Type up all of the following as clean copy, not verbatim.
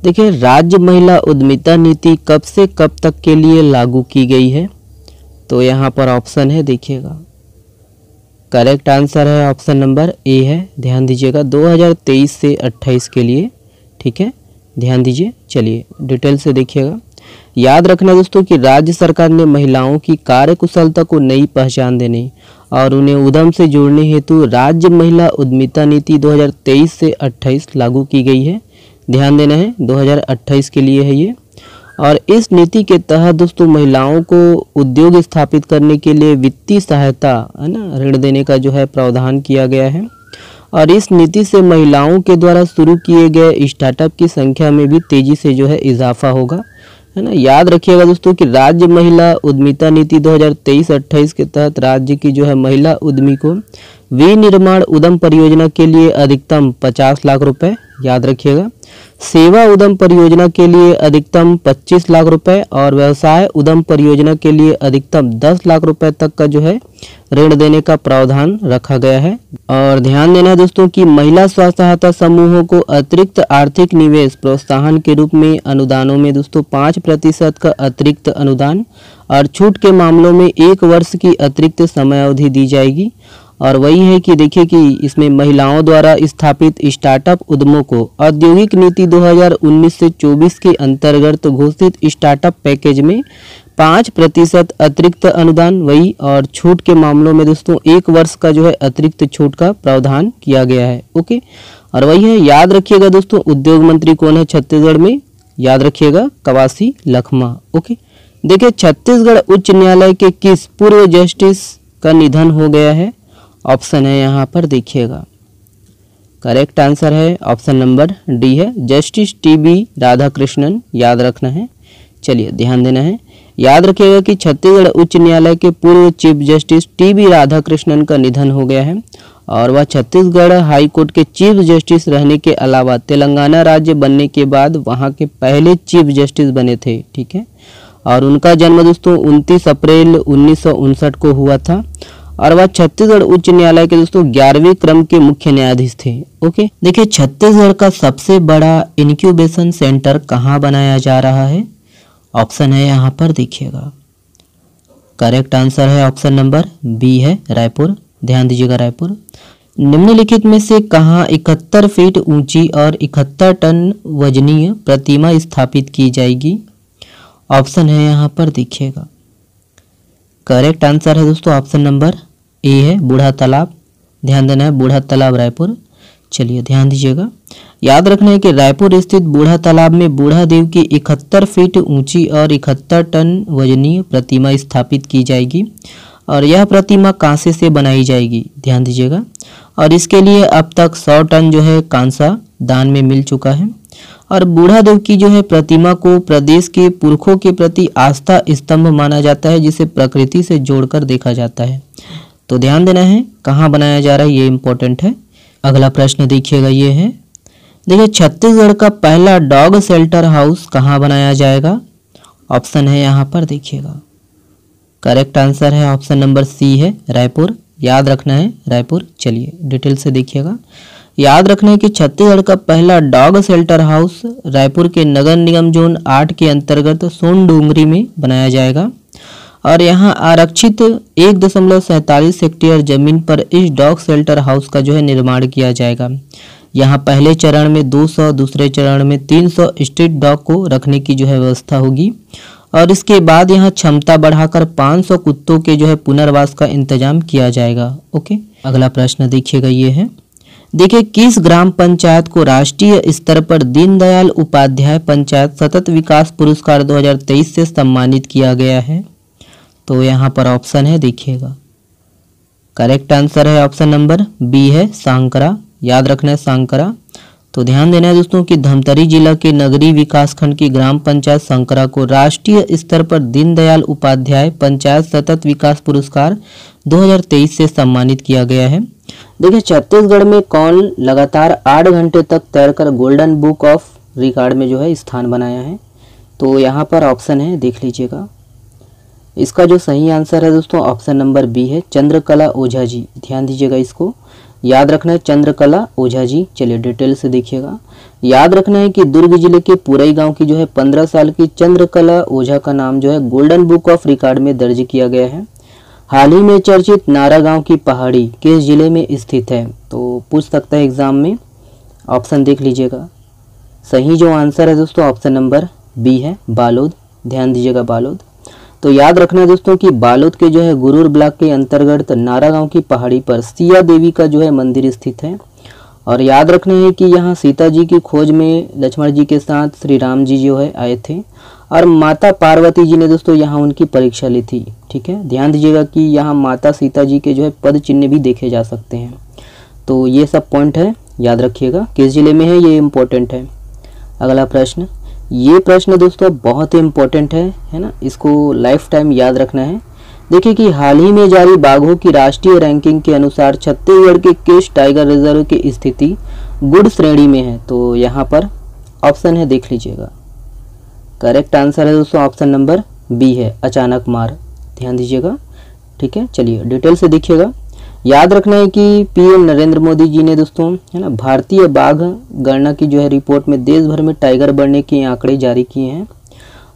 देखिए, राज्य महिला उद्यमिता नीति कब से कब तक के लिए लागू की गई है? तो यहाँ पर ऑप्शन है, देखिएगा करेक्ट आंसर है ऑप्शन नंबर ए है। ध्यान दीजिएगा 2023 से 28 के लिए, ठीक है, ध्यान दीजिए। चलिए डिटेल से देखिएगा। याद रखना दोस्तों कि राज्य सरकार ने महिलाओं की कार्यकुशलता को नई पहचान देने और उन्हें उद्यम से जोड़ने हेतु राज्य महिला उद्यमिता नीति 2023 से 28 लागू की गई है। ध्यान देना है 2028 के लिए है ये। और इस नीति के तहत दोस्तों महिलाओं को उद्योग स्थापित करने के लिए वित्तीय सहायता, है ना, ऋण देने का जो है प्रावधान किया गया है। और इस नीति से महिलाओं के द्वारा शुरू किए गए स्टार्टअप की संख्या में भी तेजी से जो है इजाफा होगा, है ना। याद रखिएगा दोस्तों कि राज्य महिला उद्यमिता नीति 2023-28 के तहत राज्य की जो है महिला उद्यमी को विनिर्माण उद्यम परियोजना के लिए अधिकतम 50 लाख रुपए, याद रखिएगा, सेवा उद्यम परियोजना के लिए अधिकतम 25 लाख रुपए और व्यवसाय उद्यम परियोजना के लिए अधिकतम 10 लाख रुपए तक का जो है ऋण देने का प्रावधान रखा गया है। और ध्यान देना है दोस्तों कि महिला स्व सहायता समूहों को अतिरिक्त आर्थिक निवेश प्रोत्साहन के रूप में अनुदानों में दोस्तों 5% का अतिरिक्त अनुदान और छूट के मामलों में 1 वर्ष की अतिरिक्त समय अवधि दी जाएगी। और वही है कि देखिए कि इसमें महिलाओं द्वारा स्थापित स्टार्टअप उद्यमों को औद्योगिक नीति 2019 से 24 के अंतर्गत घोषित स्टार्टअप पैकेज में 5% अतिरिक्त अनुदान, वही और छूट के मामलों में दोस्तों 1 वर्ष का जो है अतिरिक्त छूट का प्रावधान किया गया है। ओके, और वही है, याद रखिएगा दोस्तों उद्योग मंत्री कौन है छत्तीसगढ़ में? याद रखिएगा कवासी लखमा। ओके, देखिए छत्तीसगढ़ उच्च न्यायालय के किस पूर्व जस्टिस का निधन हो गया है? ऑप्शन है यहाँ पर, देखिएगा करेक्ट आंसर है ऑप्शन नंबर डी है, जस्टिस टीबी राधाकृष्णन, याद रखना है। चलिए ध्यान देना है, याद रखिएगा कि छत्तीसगढ़ उच्च न्यायालय के पूर्व चीफ जस्टिस टीबी राधाकृष्णन का निधन हो गया है और वह छत्तीसगढ़ हाई कोर्ट के चीफ जस्टिस रहने के अलावा तेलंगाना राज्य बनने के बाद वहां के पहले चीफ जस्टिस बने थे, ठीक है। और उनका जन्म दोस्तों 29 अप्रैल 1959 को हुआ था और वह छत्तीसगढ़ उच्च न्यायालय के दोस्तों 11वें क्रम के मुख्य न्यायाधीश थे। ओके, देखिए छत्तीसगढ़ का सबसे बड़ा इंक्यूबेशन सेंटर कहाँ बनाया जा रहा है? ऑप्शन है यहाँ पर, देखिएगा करेक्ट आंसर है ऑप्शन नंबर बी है, रायपुर। ध्यान दीजिएगा रायपुर। निम्नलिखित में से कहाँ 71 फीट ऊंची और 71 टन वजनीय प्रतिमा स्थापित की जाएगी? ऑप्शन है यहाँ पर, देखिएगा करेक्ट आंसर है दोस्तों ऑप्शन नंबर ए है, बूढ़ा तालाब। ध्यान देना है, बूढ़ा तालाब रायपुर। चलिए ध्यान दीजिएगा, याद रखना है कि रायपुर स्थित बूढ़ा तालाब में बूढ़ा देव की 71 फीट ऊंची और 71 टन वजनीय प्रतिमा स्थापित की जाएगी और यह प्रतिमा कांसे से बनाई जाएगी। ध्यान दीजिएगा, और इसके लिए अब तक 100 टन जो है कांसा दान में मिल चुका है। और बूढ़ा देव की जो है प्रतिमा को प्रदेश के पुरखों के प्रति आस्था स्तंभ माना जाता है, जिसे प्रकृति से जोड़कर देखा जाता है। तो ध्यान देना है कहाँ बनाया जा रहा है, ये इंपॉर्टेंट है। अगला प्रश्न देखिएगा, ये है, देखिए छत्तीसगढ़ का पहला डॉग शेल्टर हाउस कहाँ बनाया जाएगा? ऑप्शन है यहाँ पर, देखिएगा करेक्ट आंसर है ऑप्शन नंबर सी है, रायपुर। याद रखना है रायपुर। चलिए डिटेल से देखिएगा, याद रखना है कि छत्तीसगढ़ का पहला डॉग शेल्टर हाउस रायपुर के नगर निगम जोन 8 के अंतर्गत सोनडुंगरी में बनाया जाएगा और यहाँ आरक्षित 1.47 हेक्टेयर जमीन पर इस डॉग शेल्टर हाउस का जो है निर्माण किया जाएगा। यहाँ पहले चरण में 200, दूसरे चरण में 300 स्ट्रीट डॉग को रखने की जो है व्यवस्था होगी और इसके बाद यहाँ क्षमता बढ़ाकर 500 कुत्तों के जो है पुनर्वास का इंतजाम किया जाएगा। ओके, अगला प्रश्न देखिएगा, ये है, देखिए किस ग्राम पंचायत को राष्ट्रीय स्तर पर दीनदयाल उपाध्याय पंचायत सतत विकास पुरस्कार 2023 से सम्मानित किया गया है? तो यहाँ पर ऑप्शन है, देखिएगा करेक्ट आंसर है ऑप्शन नंबर बी है, सांकरा। याद रखना है सांकरा। तो ध्यान देना है दोस्तों कि धमतरी जिला के नगरी विकास खंड की ग्राम पंचायत सांकरा को राष्ट्रीय स्तर पर दीनदयाल उपाध्याय पंचायत सतत विकास पुरस्कार 2023 से सम्मानित किया गया है। देखिए छत्तीसगढ़ में कौन लगातार 8 घंटे तक तैरकर गोल्डन बुक ऑफ रिकॉर्ड में जो है स्थान बनाया है? तो यहाँ पर ऑप्शन है, देख लीजिएगा। इसका जो सही आंसर है दोस्तों ऑप्शन नंबर बी है, चंद्रकला ओझा जी। ध्यान दीजिएगा इसको। याद रखना है चंद्रकला ओझा जी। चलिए डिटेल से देखिएगा। याद रखना है कि दुर्ग जिले के पुरई गांव की जो है 15 साल की चंद्रकला ओझा का नाम जो है गोल्डन बुक ऑफ रिकॉर्ड में दर्ज किया गया है। हाल ही में चर्चित नारा गांव की पहाड़ी किस जिले में स्थित है? तो पूछ सकता है एग्जाम में। ऑप्शन देख लीजिएगा। सही जो आंसर है दोस्तों ऑप्शन नंबर बी है बालोद। ध्यान दीजिएगा बालोद। तो याद रखना है दोस्तों कि बालोद के जो है गुरूर ब्लॉक के अंतर्गत नारा गांव की पहाड़ी पर सिया देवी का जो है मंदिर स्थित है। और याद रखना है कि यहाँ सीता जी की खोज में लक्ष्मण जी के साथ श्री राम जी जो है आए थे और माता पार्वती जी ने दोस्तों यहाँ उनकी परीक्षा ली थी। ठीक है, ध्यान दीजिएगा कि यहाँ माता सीता जी के जो है पद चिन्ह भी देखे जा सकते हैं। तो ये सब पॉइंट है, याद रखिएगा किस जिले में है, ये इम्पोर्टेंट है। अगला प्रश्न, ये प्रश्न दोस्तों बहुत ही इम्पोर्टेंट है ना, इसको लाइफ टाइम याद रखना है। देखिए कि हाल ही में जारी बाघों की राष्ट्रीय रैंकिंग के अनुसार छत्तीसगढ़ के किस टाइगर रिजर्व की स्थिति गुड श्रेणी में है? तो यहाँ पर ऑप्शन है, देख लीजिएगा। करेक्ट आंसर है दोस्तों ऑप्शन नंबर बी है अचानक मार। ध्यान दीजिएगा। ठीक है, चलिए डिटेल से देखिएगा। याद रखना है कि पीएम नरेंद्र मोदी जी ने दोस्तों है ना भारतीय बाघ गणना की जो है रिपोर्ट में देश भर में टाइगर बढ़ने के आंकड़े जारी किए हैं।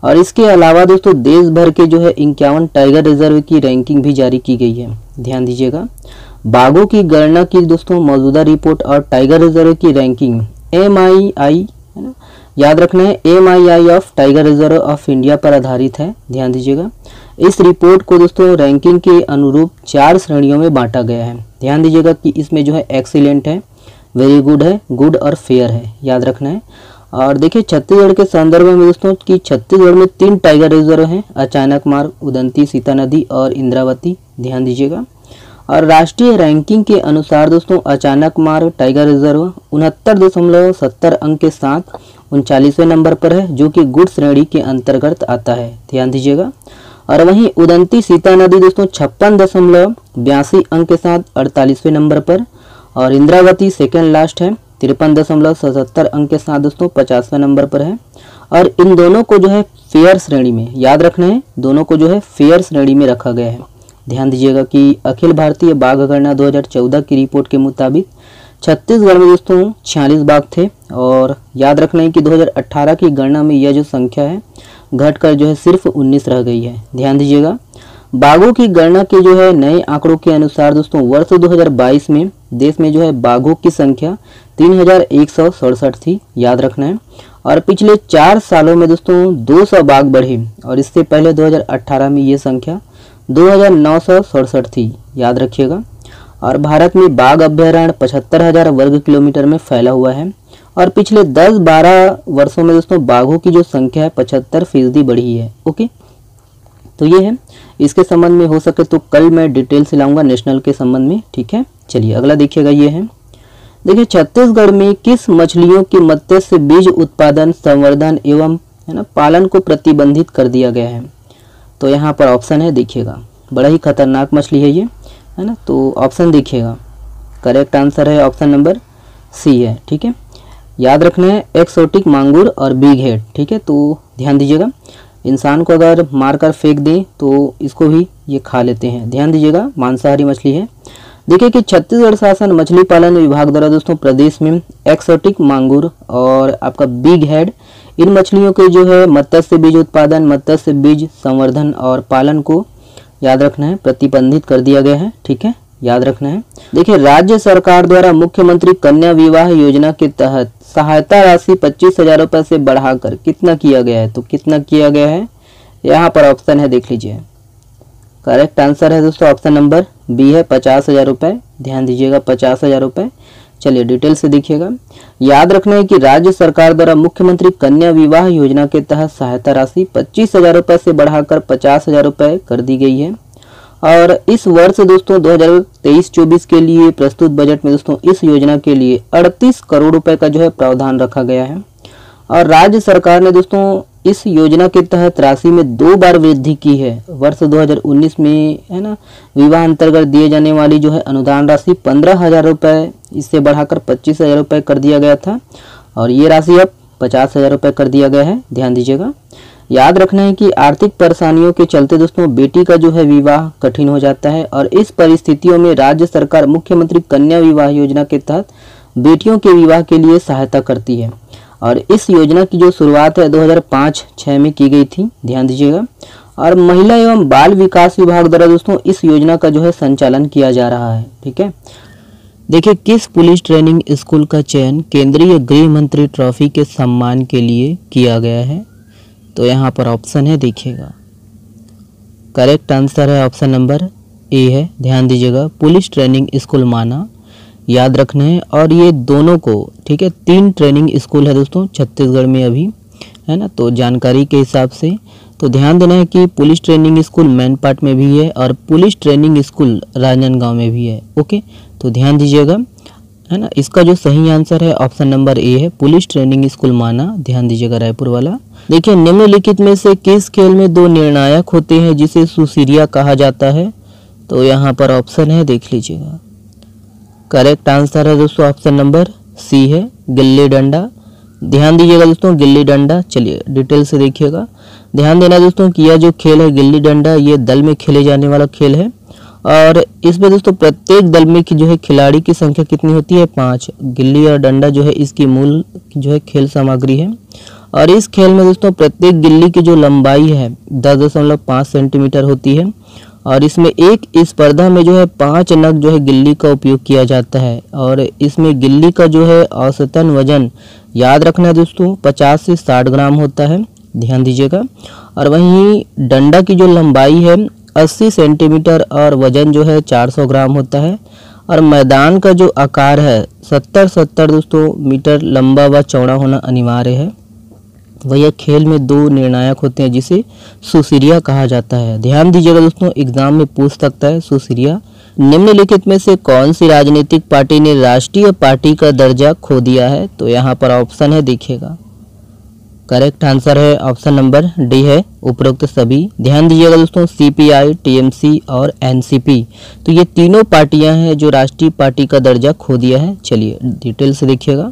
और इसके अलावा दोस्तों देश भर के जो है 51 टाइगर रिजर्व की रैंकिंग भी जारी की गई है। ध्यान दीजिएगा। बाघों की गणना की दोस्तों मौजूदा रिपोर्ट और टाइगर रिजर्व की रैंकिंग MII है ना, याद रखना है MII of tiger reserve of India पर आधारित है। ध्यान दीजिएगा। इस रिपोर्ट को दोस्तों रैंकिंग के अनुरूप 4 श्रेणियों में बांटा गया है। ध्यान दीजिएगा कि इसमें जो है एक्सीलेंट है, वेरी गुड है, गुड और फेयर है, याद रखना है। और देखिए छत्तीसगढ़ के संदर्भ में दोस्तों कि छत्तीसगढ़ में 3 टाइगर रिजर्व हैं, अचानक मार, उदंती सीता नदी और इंद्रावती। ध्यान दीजिएगा। और राष्ट्रीय रैंकिंग के अनुसार दोस्तों अचानक मार टाइगर रिजर्व 69.70 अंक के साथ 39वें नंबर पर है, जो कि गुड श्रेणी के अंतर्गत आता है। ध्यान दीजिएगा। और वहीं उदंती सीता नदी दोस्तों 56.82 अंक के साथ 48वें नंबर पर, और इंद्रावती सेकेंड लास्ट है 53.77 अंक के साथ दोस्तों 50वें नंबर पर है। और इन दोनों को जो है फेयर श्रेणी में, याद रखना है, दोनों को जो है फेयर श्रेणी में रखा गया है। ध्यान दीजिएगा कि अखिल भारतीय बाघ गणना 2014 की रिपोर्ट के मुताबिक छत्तीसगढ़ में दोस्तों 46 बाघ थे। और याद रखना है कि 2018 की गणना में यह जो संख्या है घटकर जो है सिर्फ 19 रह गई है। ध्यान दीजिएगा। बाघों की गणना के जो है नए आंकड़ों के अनुसार दोस्तों वर्ष 2022 में देश में जो है बाघों की संख्या 3167 थी, याद रखना है। और पिछले 4 सालों में दोस्तों 200 बाघ बढ़े, और इससे पहले 2018 में ये संख्या 2967 थी, याद रखिएगा। और भारत में बाघ अभ्यारण्य 75,000 वर्ग किलोमीटर में फैला हुआ है। और पिछले 10-12 वर्षों में दोस्तों बाघों की जो संख्या है 75% बढ़ी है। ओके, तो ये है। इसके संबंध में हो सके तो कल मैं डिटेल से लाऊंगा नेशनल के संबंध में। ठीक है, चलिए अगला देखिएगा। ये है, देखिए छत्तीसगढ़ में किस मछलियों के मत्स्य बीज उत्पादन, संवर्धन एवं है ना पालन को प्रतिबंधित कर दिया गया है? तो यहाँ पर ऑप्शन है, देखिएगा। बड़ा ही खतरनाक मछली है ये, है ना। तो ऑप्शन देखिएगा। करेक्ट आंसर है ऑप्शन नंबर सी है। ठीक है, याद रखना है एक्सोटिक मांगुर और बिग हेड। ठीक है, तो ध्यान दीजिएगा। इंसान को अगर मारकर फेंक दें तो इसको भी ये खा लेते हैं। ध्यान दीजिएगा, मांसाहारी मछली है। देखिए कि छत्तीसगढ़ शासन मछली पालन विभाग द्वारा दोस्तों प्रदेश में एक्सोटिक मांगुर और आपका बिग हेड, इन मछलियों के जो है मत्स्य बीज उत्पादन, मत्स्य बीज संवर्धन और पालन को, याद रखना है, प्रतिबंधित कर दिया गया है। ठीक है, याद रखना है। देखिए राज्य सरकार द्वारा मुख्यमंत्री कन्या विवाह योजना के तहत सहायता राशि 25,000 रुपये से बढ़ाकर कितना किया गया है? तो कितना किया गया है, यहाँ पर ऑप्शन है, देख लीजिए। करेक्ट आंसर है दोस्तों ऑप्शन नंबर बी है 50,000 रुपये। ध्यान दीजिएगा, 50,000 रुपये। चलिए डिटेल से देखिएगा। याद रखना है कि राज्य सरकार द्वारा मुख्यमंत्री कन्या विवाह योजना के तहत सहायता राशि 25,000 रुपये से बढ़ाकर 50,000 रुपये कर दी गई है। और इस वर्ष दोस्तों 2023-24 के लिए प्रस्तुत बजट में दोस्तों इस योजना के लिए 38 करोड़ रुपए का जो है प्रावधान रखा गया है। और राज्य सरकार ने दोस्तों इस योजना के तहत राशि में 2 बार वृद्धि की है। वर्ष 2019 में है ना विवाह अंतर्गत दिए जाने वाली जो है अनुदान राशि 15,000 रुपये, इससे बढ़ाकर 25,000 रुपये कर दिया गया था। और ये राशि अब 50,000 रुपये कर दिया गया है। ध्यान दीजिएगा। याद रखना है कि आर्थिक परेशानियों के चलते दोस्तों बेटी का जो है विवाह कठिन हो जाता है और इस परिस्थितियों में राज्य सरकार मुख्यमंत्री कन्या विवाह योजना के तहत बेटियों के विवाह के लिए सहायता करती है। और इस योजना की जो शुरुआत है 2005-6 में की गई थी, ध्यान दीजिएगा। और महिला एवं बाल विकास विभाग द्वारा दोस्तों इस योजना का जो है संचालन किया जा रहा है। ठीक है, देखिए किस पुलिस ट्रेनिंग स्कूल का चयन केंद्रीय गृह मंत्री ट्रॉफी के सम्मान के लिए किया गया है? तो यहाँ पर ऑप्शन है, देखिएगा करेक्ट आंसर है ऑप्शन नंबर ए है, ध्यान दीजिएगा पुलिस ट्रेनिंग स्कूल माना, याद रखना है। और ये दोनों को, ठीक है, 3 ट्रेनिंग स्कूल है दोस्तों छत्तीसगढ़ में अभी, है ना। तो जानकारी के हिसाब से तो ध्यान देना है कि पुलिस ट्रेनिंग स्कूल मैनपाट में भी है और पुलिस ट्रेनिंग स्कूल राजनांदगांव में भी है। ओके, तो ध्यान दीजिएगा, है ना। इसका जो सही आंसर है ऑप्शन नंबर ए है, पुलिस ट्रेनिंग स्कूल माना, ध्यान दीजिएगा रायपुर वाला। देखिए निम्नलिखित में से किस खेल में 2 निर्णायक होते हैं जिसे सुसीरिया कहा जाता है? तो यहाँ पर ऑप्शन है, देख लीजिएगा करेक्ट आंसर है दोस्तों ऑप्शन नंबर सी है, गिल्ली डंडा। ध्यान दीजिएगा दोस्तों, गिल्ली डंडा। चलिए डिटेल से देखिएगा। ध्यान देना दोस्तों कि यह जो खेल है गिल्ली डंडा, ये दल में खेले जाने वाला खेल है और इसमें दोस्तों प्रत्येक दल में की जो है खिलाड़ी की संख्या कितनी होती है? 5। गिल्ली और डंडा जो है इसकी मूल जो है खेल सामग्री है और इस खेल में दोस्तों प्रत्येक गिल्ली की जो लंबाई है 10.5 सेंटीमीटर होती है और इसमें एक स्पर्धा में जो है 5 नग जो है गिल्ली का उपयोग किया जाता है और इसमें गिल्ली का जो है औसतन वजन, याद रखना है दोस्तों, 50 से 60 ग्राम होता है, ध्यान दीजिएगा। और वहीं डंडा की जो लंबाई है 80 सेंटीमीटर और वजन जो है 400 ग्राम होता है और मैदान का जो आकार है 70 दोस्तों मीटर लंबा व चौड़ा होना अनिवार्य है। वह खेल में 2 निर्णायक होते हैं जिसे सुसीरिया कहा जाता है। ध्यान दीजिएगा दोस्तों, एग्जाम में पूछ सकता है सुसीरिया। निम्नलिखित में से कौन सी राजनीतिक पार्टी ने राष्ट्रीय पार्टी का दर्जा खो दिया है? तो यहाँ पर ऑप्शन है, देखिएगा करेक्ट आंसर है ऑप्शन नंबर डी है, उपरोक्त सभी। ध्यान दीजिएगा दोस्तों, सीपीआई, टीएमसी और एनसीपी, तो ये तीनों पार्टियां हैं जो राष्ट्रीय पार्टी का दर्जा खो दिया है। चलिए डिटेल से देखिएगा।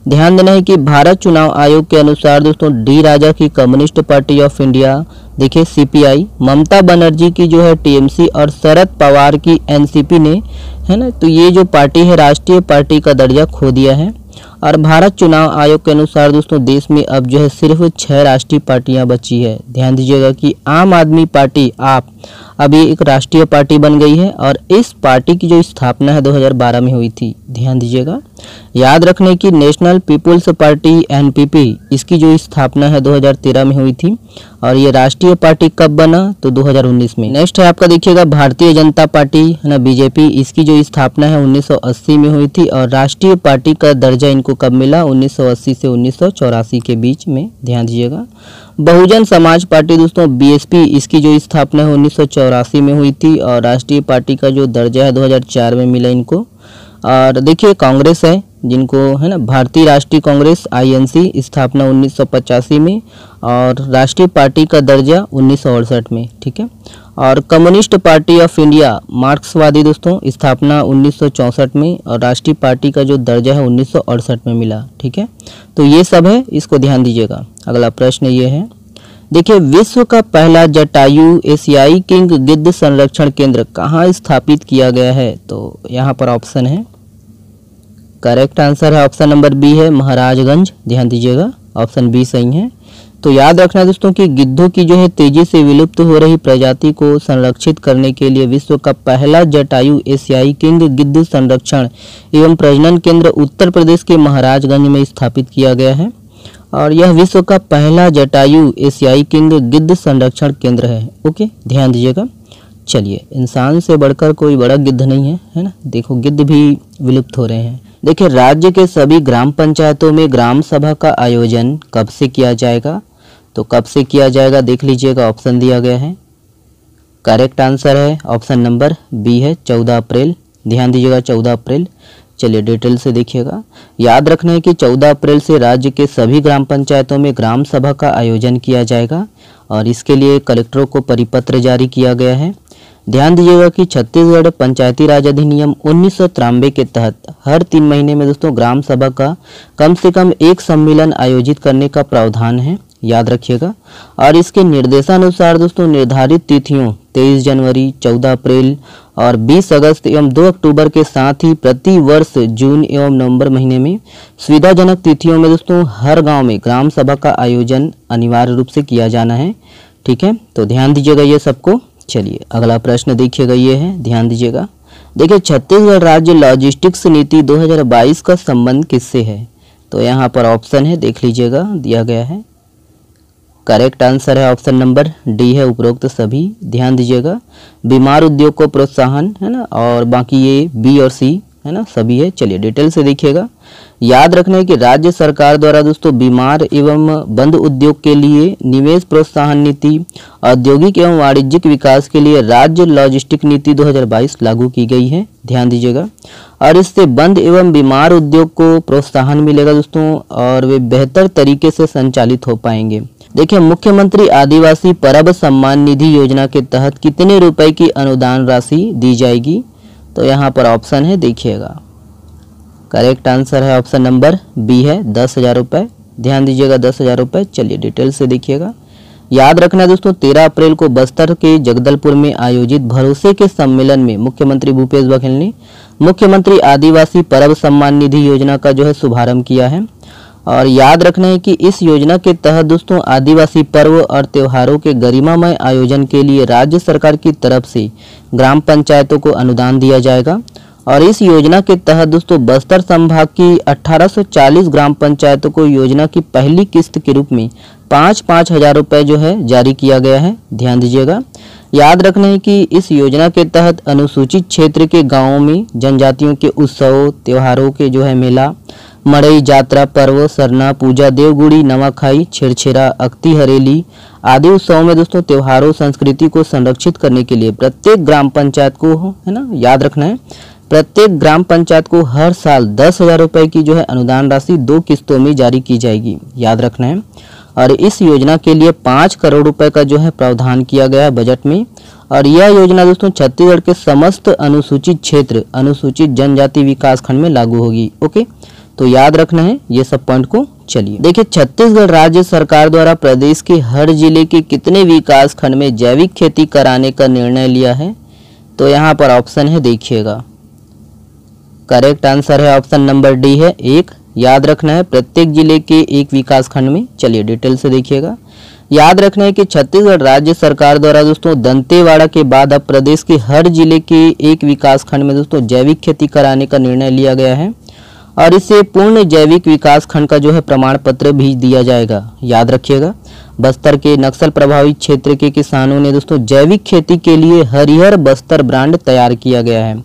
ध्यान देना है कि भारत चुनाव आयोग के अनुसार दोस्तों डी राजा की कम्युनिस्ट पार्टी ऑफ इंडिया, देखिए सीपीआई, ममता बनर्जी की जो है टीएमसी और शरद पवार की एनसीपी ने, है ना, तो ये जो पार्टी है राष्ट्रीय पार्टी का दर्जा खो दिया है। और भारत चुनाव आयोग के अनुसार दोस्तों देश में अब जो है सिर्फ 6 राष्ट्रीय पार्टियां बची है। ध्यान दीजिएगा कि आम आदमी पार्टी आप अब ये एक राष्ट्रीय पार्टी बन गई है और इस पार्टी की जो स्थापना है 2012 में हुई थी, ध्यान दीजिएगा। याद रखने की नेशनल पीपुल्स पार्टी एनपीपी, इसकी जो स्थापना है 2013 में हुई थी और ये राष्ट्रीय पार्टी कब बना? तो 2019 में। नेक्स्ट है आपका, देखिएगा भारतीय जनता पार्टी, है ना, बीजेपी, इसकी जो स्थापना है 1980 में हुई थी और राष्ट्रीय पार्टी का दर्जा इनको कब मिला? 1980 से 1984 के बीच में, ध्यान दीजिएगा। बहुजन समाज पार्टी दोस्तों बीएसपी, इसकी जो स्थापना है 1984 में हुई थी और राष्ट्रीय पार्टी का जो दर्जा है 2004 में मिला इनको। और देखिए कांग्रेस है जिनको, है ना, भारतीय राष्ट्रीय कांग्रेस आईएनसी, स्थापना 1985 में और राष्ट्रीय पार्टी का दर्जा 1968 में, ठीक है। और कम्युनिस्ट पार्टी ऑफ इंडिया मार्क्सवादी दोस्तों, स्थापना 1964 में और राष्ट्रीय पार्टी का जो दर्जा है 1968 में मिला, ठीक है। तो ये सब है, इसको ध्यान दीजिएगा। अगला प्रश्न ये है, देखिए विश्व का पहला जटायु एशियाई किंग गिद्ध संरक्षण केंद्र कहाँ स्थापित किया गया है? तो यहाँ पर ऑप्शन है, करेक्ट आंसर है ऑप्शन नंबर बी है, महाराजगंज। ध्यान दीजिएगा, ऑप्शन बी सही है। तो याद रखना दोस्तों कि गिद्धों की जो है तेजी से विलुप्त हो रही प्रजाति को संरक्षित करने के लिए विश्व का पहला जटायु एशियाई किंग गिद्ध संरक्षण एवं प्रजनन केंद्र उत्तर प्रदेश के महाराजगंज में स्थापित किया गया है और यह विश्व का पहला जटायु एशियाई किंग गिद्ध संरक्षण केंद्र है। ओके, ध्यान दीजिएगा। चलिए, इंसान से बढ़कर कोई बड़ा गिद्ध नहीं है, है ना। देखो गिद्ध भी विलुप्त हो रहे हैं। देखिए राज्य के सभी ग्राम पंचायतों में ग्राम सभा का आयोजन कब से किया जाएगा? तो कब से किया जाएगा देख लीजिएगा, ऑप्शन दिया गया है। करेक्ट आंसर है ऑप्शन नंबर बी है, 14 अप्रैल। ध्यान दीजिएगा, 14 अप्रैल। चलिए डिटेल से देखिएगा। याद रखना है कि 14 अप्रैल से राज्य के सभी ग्राम पंचायतों में ग्राम सभा का आयोजन किया जाएगा और इसके लिए कलेक्टरों को परिपत्र जारी किया गया है। ध्यान दीजिएगा कि छत्तीसगढ़ पंचायती राज अधिनियम 1993 के तहत हर 3 महीने में दोस्तों ग्राम सभा का कम से कम एक सम्मेलन आयोजित करने का प्रावधान है याद रखिएगा। और इसके निर्देशानुसार दोस्तों निर्धारित तिथियों 23 जनवरी, 14 अप्रैल और 20 अगस्त एवं 2 अक्टूबर के साथ ही प्रति वर्ष जून एवं नवंबर महीने में सुविधाजनक तिथियों में दोस्तों हर गांव में ग्राम सभा का आयोजन अनिवार्य रूप से किया जाना है। ठीक है, तो ध्यान दीजिएगा ये सबको। चलिए अगला प्रश्न देखिएगा, ये है, ध्यान दीजिएगा। देखिए छत्तीसगढ़ राज्य लॉजिस्टिक्स नीति 2022 का संबंध किससे है? तो यहाँ पर ऑप्शन है, देख लीजिएगा, दिया गया है। करेक्ट आंसर है ऑप्शन नंबर डी है, उपरोक्त सभी। ध्यान दीजिएगा, बीमार उद्योग को प्रोत्साहन, है ना, और बाकी ये बी और सी, है ना, सभी है। चलिए डिटेल से देखिएगा। याद रखना है कि राज्य सरकार द्वारा दोस्तों बीमार एवं बंद उद्योग के लिए निवेश प्रोत्साहन नीति, औद्योगिक एवं वाणिज्यिक विकास के लिए राज्य लॉजिस्टिक नीति 2022 लागू की गई है। ध्यान दीजिएगा, और इससे बंद एवं बीमार उद्योग को प्रोत्साहन मिलेगा दोस्तों, और वे बेहतर तरीके से संचालित हो पाएंगे। देखिए मुख्यमंत्री आदिवासी परब सम्मान निधि योजना के तहत कितने रुपए की अनुदान राशि दी जाएगी? तो यहाँ पर ऑप्शन है, देखिएगा। करेक्ट आंसर है ऑप्शन नंबर बी है, 10,000 रुपये। ध्यान दीजिएगा, 10,000 रुपये। चलिए डिटेल से देखिएगा। याद रखना है दोस्तों 13 अप्रैल को बस्तर के जगदलपुर में आयोजित भरोसे के सम्मेलन में मुख्यमंत्री भूपेश बघेल ने मुख्यमंत्री आदिवासी परब सम्मान निधि योजना का जो है शुभारंभ किया है। और याद रखना है कि इस योजना के तहत दोस्तों आदिवासी पर्व और त्योहारों के गरिमामय आयोजन के लिए राज्य सरकार की तरफ से ग्राम पंचायतों को अनुदान दिया जाएगा। और इस योजना के तहत दोस्तों बस्तर संभाग की 1840 ग्राम पंचायतों को योजना की पहली किस्त के रूप में 5-5 हजार रुपये जो है जारी किया गया है। ध्यान दीजिएगा। याद रखना है कि इस योजना के तहत अनुसूचित क्षेत्र के गांवों में जनजातियों के उत्सवों त्योहारों के जो है मेला, मड़ई, जात्रा, पर्व, सरना, पूजा, देवगुड़ी, नवाखाई, छेरछेरा, अक्ति, हरेली आदि उत्सवों में दोस्तों त्योहारों संस्कृति को संरक्षित करने के लिए प्रत्येक ग्राम पंचायत को, है ना, याद रखना है, प्रत्येक ग्राम पंचायत को हर साल 10,000 रुपये की जो है अनुदान राशि 2 किस्तों में जारी की जाएगी। याद रखना है। और इस योजना के लिए 5 करोड़ रुपए का जो है प्रावधान किया गया है बजट में। और यह योजना दोस्तों छत्तीसगढ़ के समस्त अनुसूचित क्षेत्र अनुसूचित जनजाति विकास खंड में लागू होगी। ओके, तो याद रखना है ये सब पॉइंट को। चलिए देखिए छत्तीसगढ़ राज्य सरकार द्वारा प्रदेश के हर जिले के कितने विकास खंड में जैविक खेती कराने का निर्णय लिया है? तो यहाँ पर ऑप्शन है, देखिएगा। करेक्ट आंसर है ऑप्शन नंबर डी है, 1। याद रखना है प्रत्येक जिले के एक विकास खंड में। चलिए डिटेल से देखिएगा। याद रखना है कि छत्तीसगढ़ राज्य सरकार द्वारा दोस्तों दंतेवाड़ा के बाद अब प्रदेश के हर जिले के एक विकास खंड में दोस्तों जैविक खेती कराने का निर्णय लिया गया है। और इससे पूर्ण जैविक विकास खंड का जो है प्रमाण पत्र भी दिया जाएगा। याद रखिएगा। बस्तर के नक्सल प्रभावित क्षेत्र के किसानों ने दोस्तों जैविक खेती के लिए हरिहर बस्तर ब्रांड तैयार किया गया है।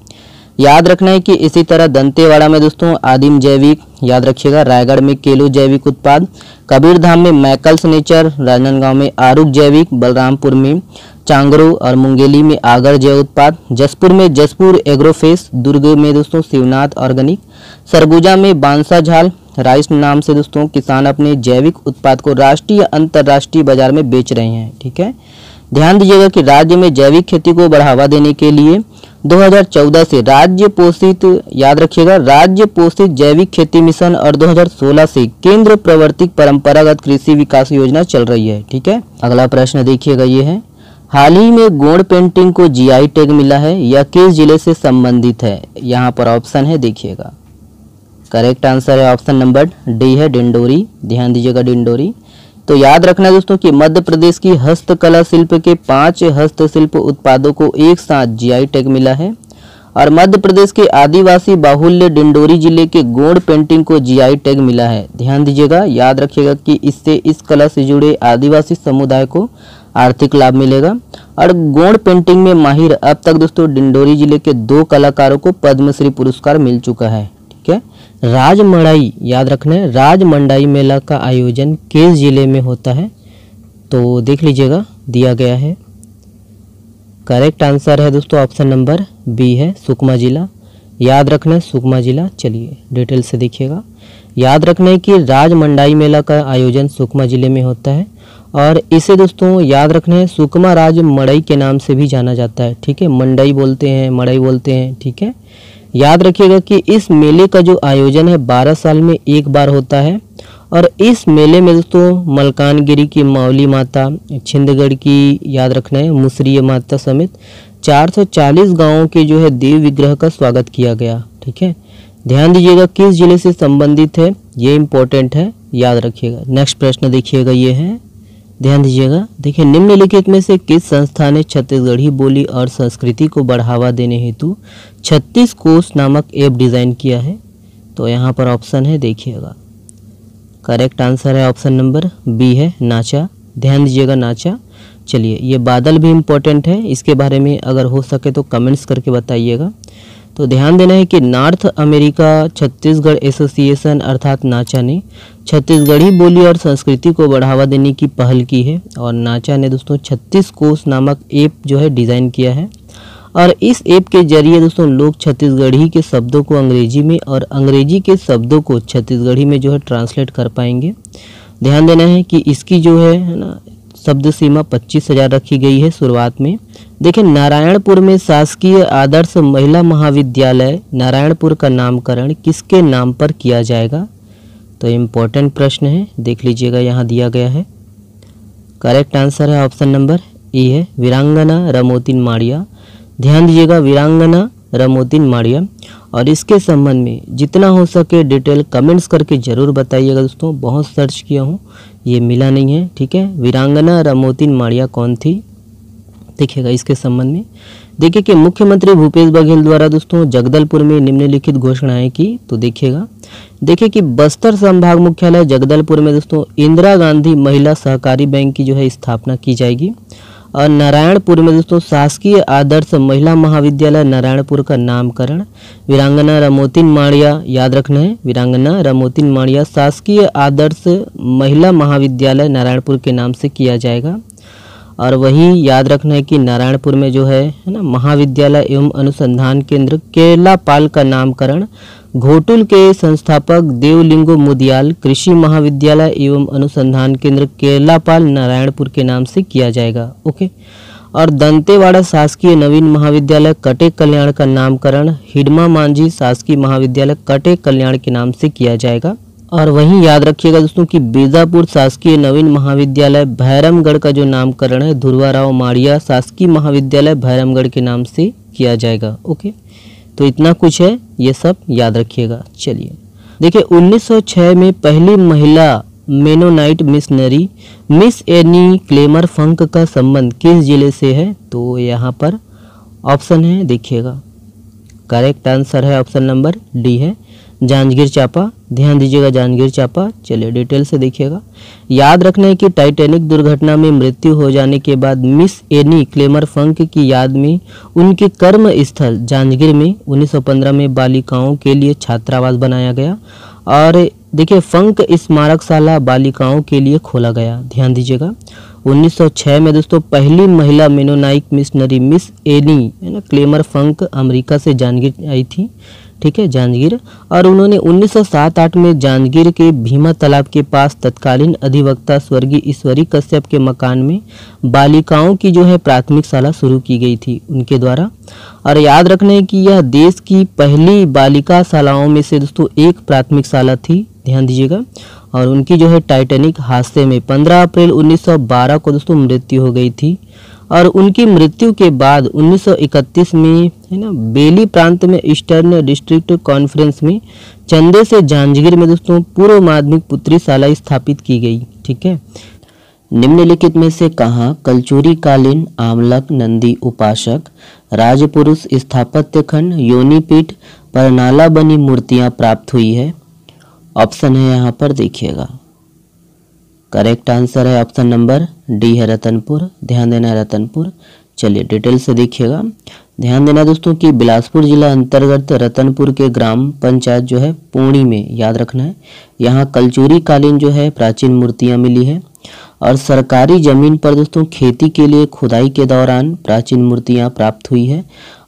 याद रखना है कि इसी तरह दंतेवाड़ा में दोस्तों आदिम जैविक, याद रखिएगा, रायगढ़ में केलो जैविक उत्पाद, कबीरधाम में मैकल्स नेचर, राजनांदगांव में आरुक जैविक, बलरामपुर में चांगरो और मुंगेली में आगर जैव उत्पाद, जसपुर में जसपुर एग्रोफेस, दुर्ग में दोस्तों शिवनाथ ऑर्गेनिक, सरगुजा में बांसा झाल राइस नाम से दोस्तों किसान अपने जैविक उत्पाद को राष्ट्रीय अंतर्राष्ट्रीय बाजार में बेच रहे हैं। ठीक है, ध्यान दीजिएगा कि राज्य में जैविक खेती को बढ़ावा देने के लिए 2014 से राज्य पोषित, याद रखिएगा, राज्य पोषित जैविक खेती मिशन और 2016 से केंद्र प्रवर्तित परंपरागत कृषि विकास योजना चल रही है। ठीक है, अगला प्रश्न देखिएगा, ये है, हाल ही में गोंड पेंटिंग को जीआई टैग मिला है, यह किस जिले से संबंधित है? यहाँ पर ऑप्शन है, देखिएगा। करेक्ट आंसर है ऑप्शन नंबर डी है, डिंडोरी। ध्यान दीजिएगा, डिंडोरी। तो याद रखना दोस्तों कि मध्य प्रदेश की हस्तकला शिल्प के 5 हस्तशिल्प उत्पादों को एक साथ जीआई टैग मिला है। और मध्य प्रदेश के आदिवासी बाहुल्य डिंडोरी जिले के गोंड पेंटिंग को जीआई टैग मिला है। ध्यान दीजिएगा। याद रखिएगा कि इससे इस कला से जुड़े आदिवासी समुदाय को आर्थिक लाभ मिलेगा। और गोंड पेंटिंग में माहिर अब तक दोस्तों डिंडोरी जिले के 2 कलाकारों को पद्मश्री पुरस्कार मिल चुका है। ठीक है, राजमंडाई, याद रखना है, राजमंडाई मेला का आयोजन किस जिले में होता है? तो देख लीजिएगा, दिया गया है। करेक्ट आंसर है दोस्तों ऑप्शन नंबर बी है, सुकमा जिला। याद रखना है, सुकमा जिला। चलिए डिटेल से देखिएगा। याद रखना है कि राजमंडाई मेला का आयोजन सुकमा जिले में होता है। और इसे दोस्तों याद रखना है सुकमा राज मड़ई के नाम से भी जाना जाता है। ठीक है, मंडई बोलते हैं, मड़ई बोलते हैं। ठीक है, याद रखिएगा कि इस मेले का जो आयोजन है 12 साल में एक बार होता है। और इस मेले में दोस्तों मलकानगिरी की मौली माता, छिंदगढ़ की याद रखना है मुसरी माता समेत 440 गांवों के जो है देव विग्रह का स्वागत किया गया। ठीक है, ध्यान दीजिएगा किस जिले से संबंधित है, ये इंपॉर्टेंट है, याद रखिएगा। नेक्स्ट प्रश्न देखिएगा, ये है, ध्यान दीजिएगा। देखिए, निम्नलिखित में से किस संस्था ने छत्तीसगढ़ी बोली और संस्कृति को बढ़ावा देने हेतु 36 कोश नामक ऐप डिजाइन किया है? तो यहाँ पर ऑप्शन है, देखिएगा। करेक्ट आंसर है ऑप्शन नंबर बी है, नाचा। ध्यान दीजिएगा, नाचा। चलिए, ये बादल भी इम्पोर्टेंट है, इसके बारे में अगर हो सके तो कमेंट्स करके बताइएगा। तो ध्यान देना है कि नॉर्थ अमेरिका छत्तीसगढ़ एसोसिएशन अर्थात नाचा ने छत्तीसगढ़ी बोली और संस्कृति को बढ़ावा देने की पहल की है और नाचा ने दोस्तों 36 कोश नामक ऐप जो है डिज़ाइन किया है। और इस ऐप के जरिए दोस्तों लोग छत्तीसगढ़ी के शब्दों को अंग्रेजी में और अंग्रेजी के शब्दों को छत्तीसगढ़ी में जो है ट्रांसलेट कर पाएंगे। ध्यान देना है कि इसकी जो है ना शब्द सीमा 25,000 रखी गई है शुरुआत में। देखिए, नारायणपुर में शासकीय आदर्श महिला महाविद्यालय नारायणपुर का नामकरण किसके नाम पर किया जाएगा? तो इम्पोर्टेंट प्रश्न है, देख लीजिएगा, यहाँ दिया गया है। करेक्ट आंसर है ऑप्शन नंबर ए है, वीरांगना रमोतिन माड़िया। ध्यान दीजिएगा, वीरांगना रमोतिन माड़िया। और इसके संबंध में जितना हो सके डिटेल कमेंट्स करके ज़रूर बताइएगा दोस्तों। बहुत सर्च किया हूँ, ये मिला नहीं है। ठीक है, वीरांगना रमोतिन माड़िया कौन थी? देखिएगा इसके संबंध में। देखिए कि मुख्यमंत्री भूपेश बघेल द्वारा दोस्तों जगदलपुर में निम्नलिखित घोषणाएं की। तो देखिए कि बस्तर संभाग मुख्यालय जगदलपुर में दोस्तों इंदिरा गांधी महिला सहकारी बैंक की जो है स्थापना की जाएगी। और नारायणपुर में दोस्तों शासकीय आदर्श महिला महाविद्यालय नारायणपुर का नामकरण वीरांगना रमोतिन माड़िया, याद रखना है, वीरांगना रमोतिन माड़िया शासकीय आदर्श महिला महाविद्यालय नारायणपुर के नाम से किया जाएगा। और वही याद रखना है कि नारायणपुर में जो है ना महाविद्यालय एवं अनुसंधान केंद्र केरलापाल का नामकरण घोटुल के संस्थापक देवलिंगो मुदियाल कृषि महाविद्यालय एवं अनुसंधान केंद्र केरलापाल नारायणपुर के नाम से किया जाएगा। ओके। और दंतेवाड़ा शासकीय नवीन महाविद्यालय कटेक कल्याण का नामकरण हिडमा मांझी शासकीय महाविद्यालय कटेक कल्याण के नाम से किया जाएगा। और वहीं याद रखिएगा दोस्तों कि बीजापुर शासकीय नवीन महाविद्यालय भैरमगढ़ का जो नामकरण है धुरवाराव माड़िया शासकीय महाविद्यालय भैरमगढ़ के नाम से किया जाएगा। ओके, तो इतना कुछ है, ये सब याद रखिएगा। चलिए, देखिए 1906 में पहली महिला Mennonite missionary Miss Annie Clemmer Funk का संबंध किस जिले से है? तो यहाँ पर ऑप्शन है, देखिएगा। करेक्ट आंसर है ऑप्शन नंबर डी है, जांजगीर चांपा। ध्यान दीजिएगा, जांजगीर चांपा। चलिए डिटेल से देखिएगा। याद रखना है कि टाइटैनिक दुर्घटना में मृत्यु हो जाने के बाद मिस एनी क्लेमर फंक की याद में उनके कर्म स्थल जांजगीर में 1915 में बालिकाओं के लिए छात्रावास बनाया गया। और देखिए फंक स्मारकशाला बालिकाओं के लिए खोला गया। ध्यान दीजिएगा, 1906 में दोस्तों पहली महिला मेनोनाइट मिशनरी मिस एनी है ना क्लेमर फंक अमेरिका से जांजगीर आई थी। ठीक है, जांजगीर। और उन्होंने 1907-08 में जांजगीर के भीमा तालाब के पास तत्कालीन अधिवक्ता स्वर्गीय ईश्वरी कश्यप के मकान में बालिकाओं की जो है प्राथमिक शाला शुरू की गई थी उनके द्वारा। और याद रखना है कि यह देश की पहली बालिका शालाओं में से दोस्तों एक प्राथमिक शाला थी। ध्यान दीजिएगा। और उनकी जो है टाइटैनिक हादसे में 15 अप्रैल 1912 को दोस्तों मृत्यु हो गई थी। और उनकी मृत्यु के बाद 1931 में है ना बेली प्रांत में ईस्टर्न डिस्ट्रिक्ट कॉन्फ्रेंस में चंदे से जांजगीर में दोस्तों पूर्व माध्यमिक पुत्री शाला स्थापित की गई। ठीक है, निम्नलिखित में से कहाँ कलचुरी कालीन आमलक नंदी उपासक राजपुरुष स्थापत्य खंड योनिपीठ परनाला बनी मूर्तियां प्राप्त हुई है? ऑप्शन है यहाँ पर, देखिएगा। करेक्ट आंसर है ऑप्शन नंबर डी है, रतनपुर। ध्यान देना है, रतनपुर। चलिए डिटेल से देखिएगा। ध्यान देना दोस्तों कि बिलासपुर जिला अंतर्गत रतनपुर के ग्राम पंचायत जो है पूर्णी में, याद रखना है, यहाँ कलचुरी कालीन जो है प्राचीन मूर्तियां मिली है। और सरकारी जमीन पर दोस्तों खेती के लिए खुदाई के दौरान प्राचीन मूर्तियां प्राप्त हुई है।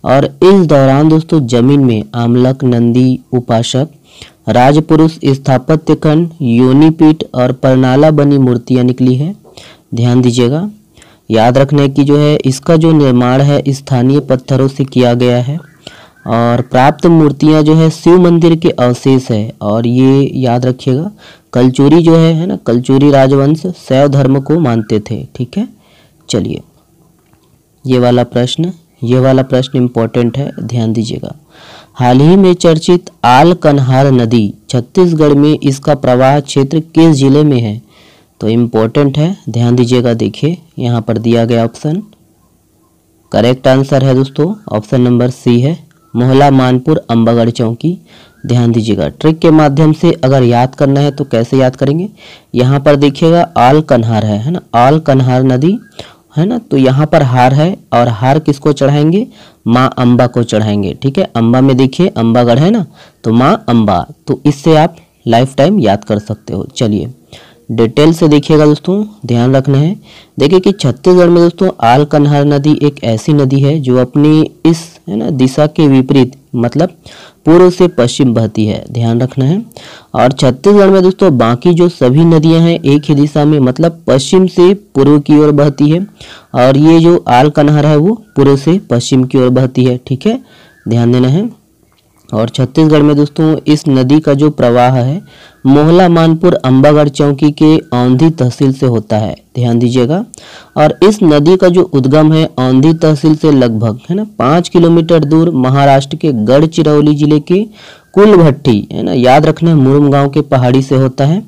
और इस दौरान दोस्तों जमीन में आमलक नंदी उपासक राजपुरुष स्थापत्य खंड योनिपीठ और परनाला बनी मूर्तियां निकली है। ध्यान दीजिएगा। याद रखने की जो है इसका जो निर्माण है स्थानीय पत्थरों से किया गया है। और प्राप्त मूर्तियां जो है शिव मंदिर के अवशेष है। और ये याद रखिएगा, कलचुरी जो है ना, कलचुरी राजवंश शैव धर्म को मानते थे। ठीक है, चलिए ये वाला प्रश्न इम्पोर्टेंट है, ध्यान दीजिएगा। हाल ही में चर्चित आलकनहार नदी छत्तीसगढ़ में इसका प्रवाह क्षेत्र किस जिले में है? तो इम्पोर्टेंट है, ध्यान दीजिएगा। देखिए यहाँ पर दिया गया ऑप्शन, करेक्ट आंसर है दोस्तों ऑप्शन नंबर सी है, मोहला मानपुर अंबागढ़ चौकी। ध्यान दीजिएगा, ट्रिक के माध्यम से अगर याद करना है तो कैसे याद करेंगे। यहाँ पर देखिएगा आलकनहार है ना, आलकनहार नदी है ना, तो यहाँ पर हार है और हार किसको चढ़ाएंगे? माँ अम्बा को चढ़ाएंगे। ठीक है, अम्बा में देखिए अंबागढ़ है ना, तो माँ अम्बा, तो इससे आप लाइफ टाइम याद कर सकते हो। चलिए डिटेल से देखिएगा दोस्तों, ध्यान रखना है। देखिए कि छत्तीसगढ़ में दोस्तों आलकनहार नदी एक ऐसी नदी है जो अपनी इस है ना दिशा के विपरीत मतलब पूर्व से पश्चिम बहती है, ध्यान रखना है। और छत्तीसगढ़ में दोस्तों बाकी जो सभी नदियां हैं एक ही दिशा में मतलब पश्चिम से पूर्व की ओर बहती है, और ये जो आलकनहार है वो पूर्व से पश्चिम की ओर बहती है। ठीक है, ध्यान देना है। और छत्तीसगढ़ में दोस्तों इस नदी का जो प्रवाह है मोहला मानपुर अंबागढ़ चौकी के औंधी तहसील से होता है, ध्यान दीजिएगा। और इस नदी का जो उद्गम है औंधी तहसील से लगभग है ना 5 किलोमीटर दूर महाराष्ट्र के गढ़चिरौली जिले के कुलभट्टी है ना, याद रखना मुरुम गांव के पहाड़ी से होता है,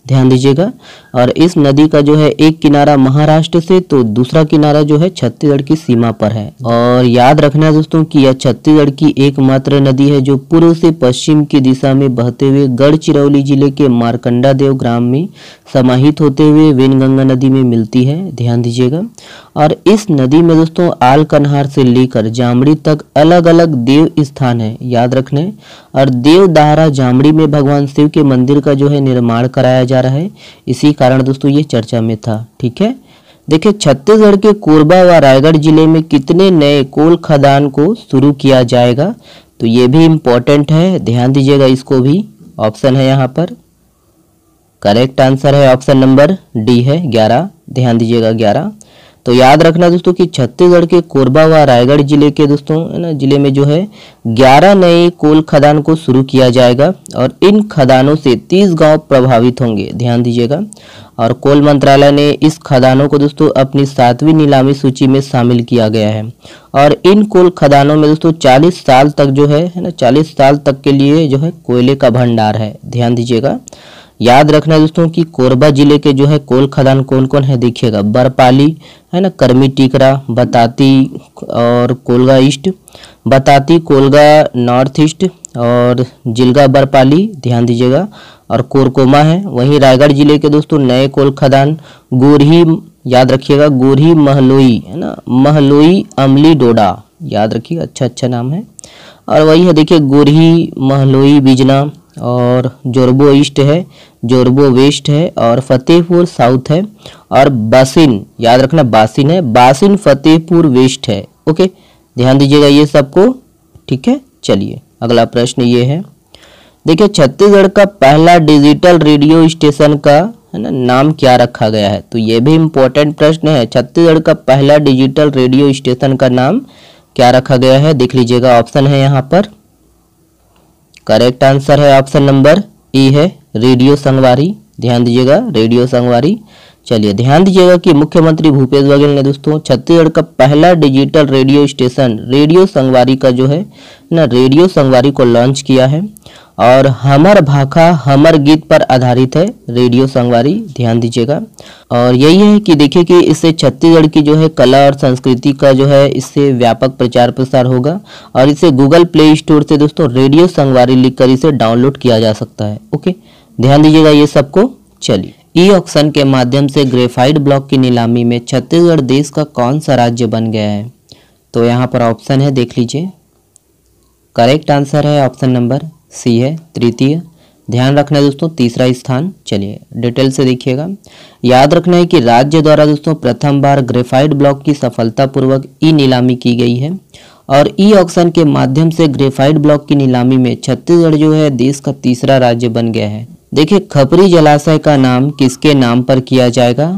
ध्यान दीजिएगा। और इस नदी का जो है एक किनारा महाराष्ट्र से तो दूसरा किनारा जो है छत्तीसगढ़ की सीमा पर है। और याद रखना है दोस्तों कि यह छत्तीसगढ़ की एकमात्र नदी है जो पूर्व से पश्चिम की दिशा में बहते हुए गढ़चिरौली जिले के मारकंडा देव ग्राम में समाहित होते हुए वेनगंगा नदी में मिलती है, ध्यान दीजिएगा। और इस नदी में दोस्तों आलकनहार से लेकर जामड़ी तक अलग अलग देव स्थान है, याद रखना है। और देवदाहरा जामड़ी में भगवान शिव के मंदिर का जो है निर्माण कराया जा रहा है, इसी कारण दोस्तों ये चर्चा में था। ठीक है, देखिए छत्तीसगढ़ के कोरबा व रायगढ़ जिले में कितने नए कोल खदान को शुरू किया जाएगा? तो ये भी इम्पोर्टेंट है, ध्यान दीजिएगा, इसको भी ऑप्शन है यहाँ पर। करेक्ट आंसर है ऑप्शन नंबर डी है 11, ध्यान दीजिएगा 11। तो याद रखना दोस्तों कि छत्तीसगढ़ के कोरबा व रायगढ़ जिले के दोस्तों है ना जिले में जो है 11 नए कोल खदान को शुरू किया जाएगा और इन खदानों से 30 गांव प्रभावित होंगे, ध्यान दीजिएगा। और कोल मंत्रालय ने इस खदानों को दोस्तों अपनी 7वीं नीलामी सूची में शामिल किया गया है। और इन कोल खदानों में दोस्तों 40 साल तक जो है ना 40 साल तक के लिए जो है कोयले का भंडार है, ध्यान दीजिएगा। याद रखना है दोस्तों कि कोरबा जिले के जो है कोल खदान कौन कौन है देखिएगा, बरपाली है ना, करमी टिकरा, बताती और कोलगा ईस्ट, बताती कोलगा नॉर्थ ईस्ट और जिलगा बरपाली, ध्यान दीजिएगा। और कोरकोमा है। वहीं रायगढ़ जिले के दोस्तों नए कोल खदान गोरही, याद रखिएगा, गोरही महलोई है ना, महलोई अमली डोडा, याद रखिएगा, अच्छा नाम है। और वही है देखिए गोरही महलोई बिजना और जोरबो ईस्ट है, जोरबो वेस्ट है और फतेहपुर साउथ है। और बासिन, याद रखना बासिन है, बासिन फतेहपुर वेस्ट है। ओके, ध्यान दीजिएगा ये सबको। ठीक है, चलिए अगला प्रश्न ये है, देखिए छत्तीसगढ़ का पहला डिजिटल रेडियो स्टेशन का है ना नाम क्या रखा गया है? तो ये भी इम्पोर्टेंट प्रश्न है। छत्तीसगढ़ का पहला डिजिटल रेडियो स्टेशन का नाम क्या रखा गया है? देख लीजिएगा, ऑप्शन है यहाँ पर। करेक्ट आंसर है ऑप्शन नंबर ई है, रेडियो संगवारी, ध्यान दीजिएगा, रेडियो संगवारी। चलिए ध्यान दीजिएगा कि मुख्यमंत्री भूपेश बघेल ने दोस्तों छत्तीसगढ़ का पहला डिजिटल रेडियो स्टेशन रेडियो संगवारी का जो है ना रेडियो संगवारी को लॉन्च किया है। और हमर भाखा हमर गीत पर आधारित है रेडियो संगवारी, ध्यान दीजिएगा। और यही है कि देखिए कि इससे छत्तीसगढ़ की जो है कला और संस्कृति का जो है इससे व्यापक प्रचार प्रसार होगा। और इसे गूगल प्ले स्टोर से दोस्तों रेडियो संगवारी लिखकर इसे डाउनलोड किया जा सकता है। ओके, ध्यान दीजिएगा ये सबको। चलिए, ई ऑक्शन के माध्यम से ग्रेफाइट ब्लॉक की नीलामी में छत्तीसगढ़ देश का कौन सा राज्य बन गया है? तो यहाँ पर ऑप्शन है, देख लीजिए। करेक्ट आंसर है ऑप्शन नंबर सी है, तृतीय। ध्यान रखना है दोस्तों, तीसरा स्थान। चलिए डिटेल से देखिएगा। याद रखना है कि राज्य द्वारा दोस्तों प्रथम बार ग्रेफाइट ब्लॉक की सफलतापूर्वक ई नीलामी की गई है। और ई ऑक्शन के माध्यम से ग्रेफाइट ब्लॉक की नीलामी में छत्तीसगढ़ जो है देश का तीसरा राज्य बन गया है। देखिए खपरी जलाशय का नाम किसके नाम पर किया जाएगा?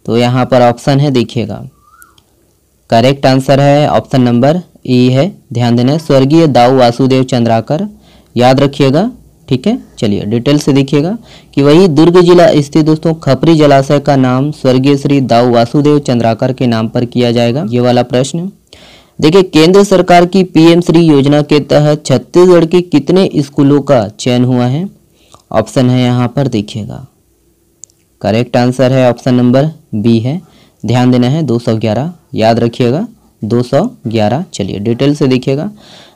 तो यहाँ पर ऑप्शन है, देखिएगा। करेक्ट आंसर है ऑप्शन नंबर ए है, ध्यान देना है, स्वर्गीय दाऊ वासुदेव चंद्राकर, याद रखिएगा। ठीक है, चलिए डिटेल से देखिएगा कि वही दुर्ग जिला स्थित दोस्तों खपरी जलाशय का नाम स्वर्गीय श्री दाऊ वासुदेव चंद्राकर के नाम पर किया जाएगा। ये वाला प्रश्न देखिए, केंद्र सरकार की पीएम श्री योजना के तहत छत्तीसगढ़ के कितने स्कूलों का चयन हुआ है? ऑप्शन है यहाँ पर देखिएगा। करेक्ट आंसर है ऑप्शन नंबर बी है, ध्यान देना है 211, याद रखिएगा 211। चलिए डिटेल से देखिएगा,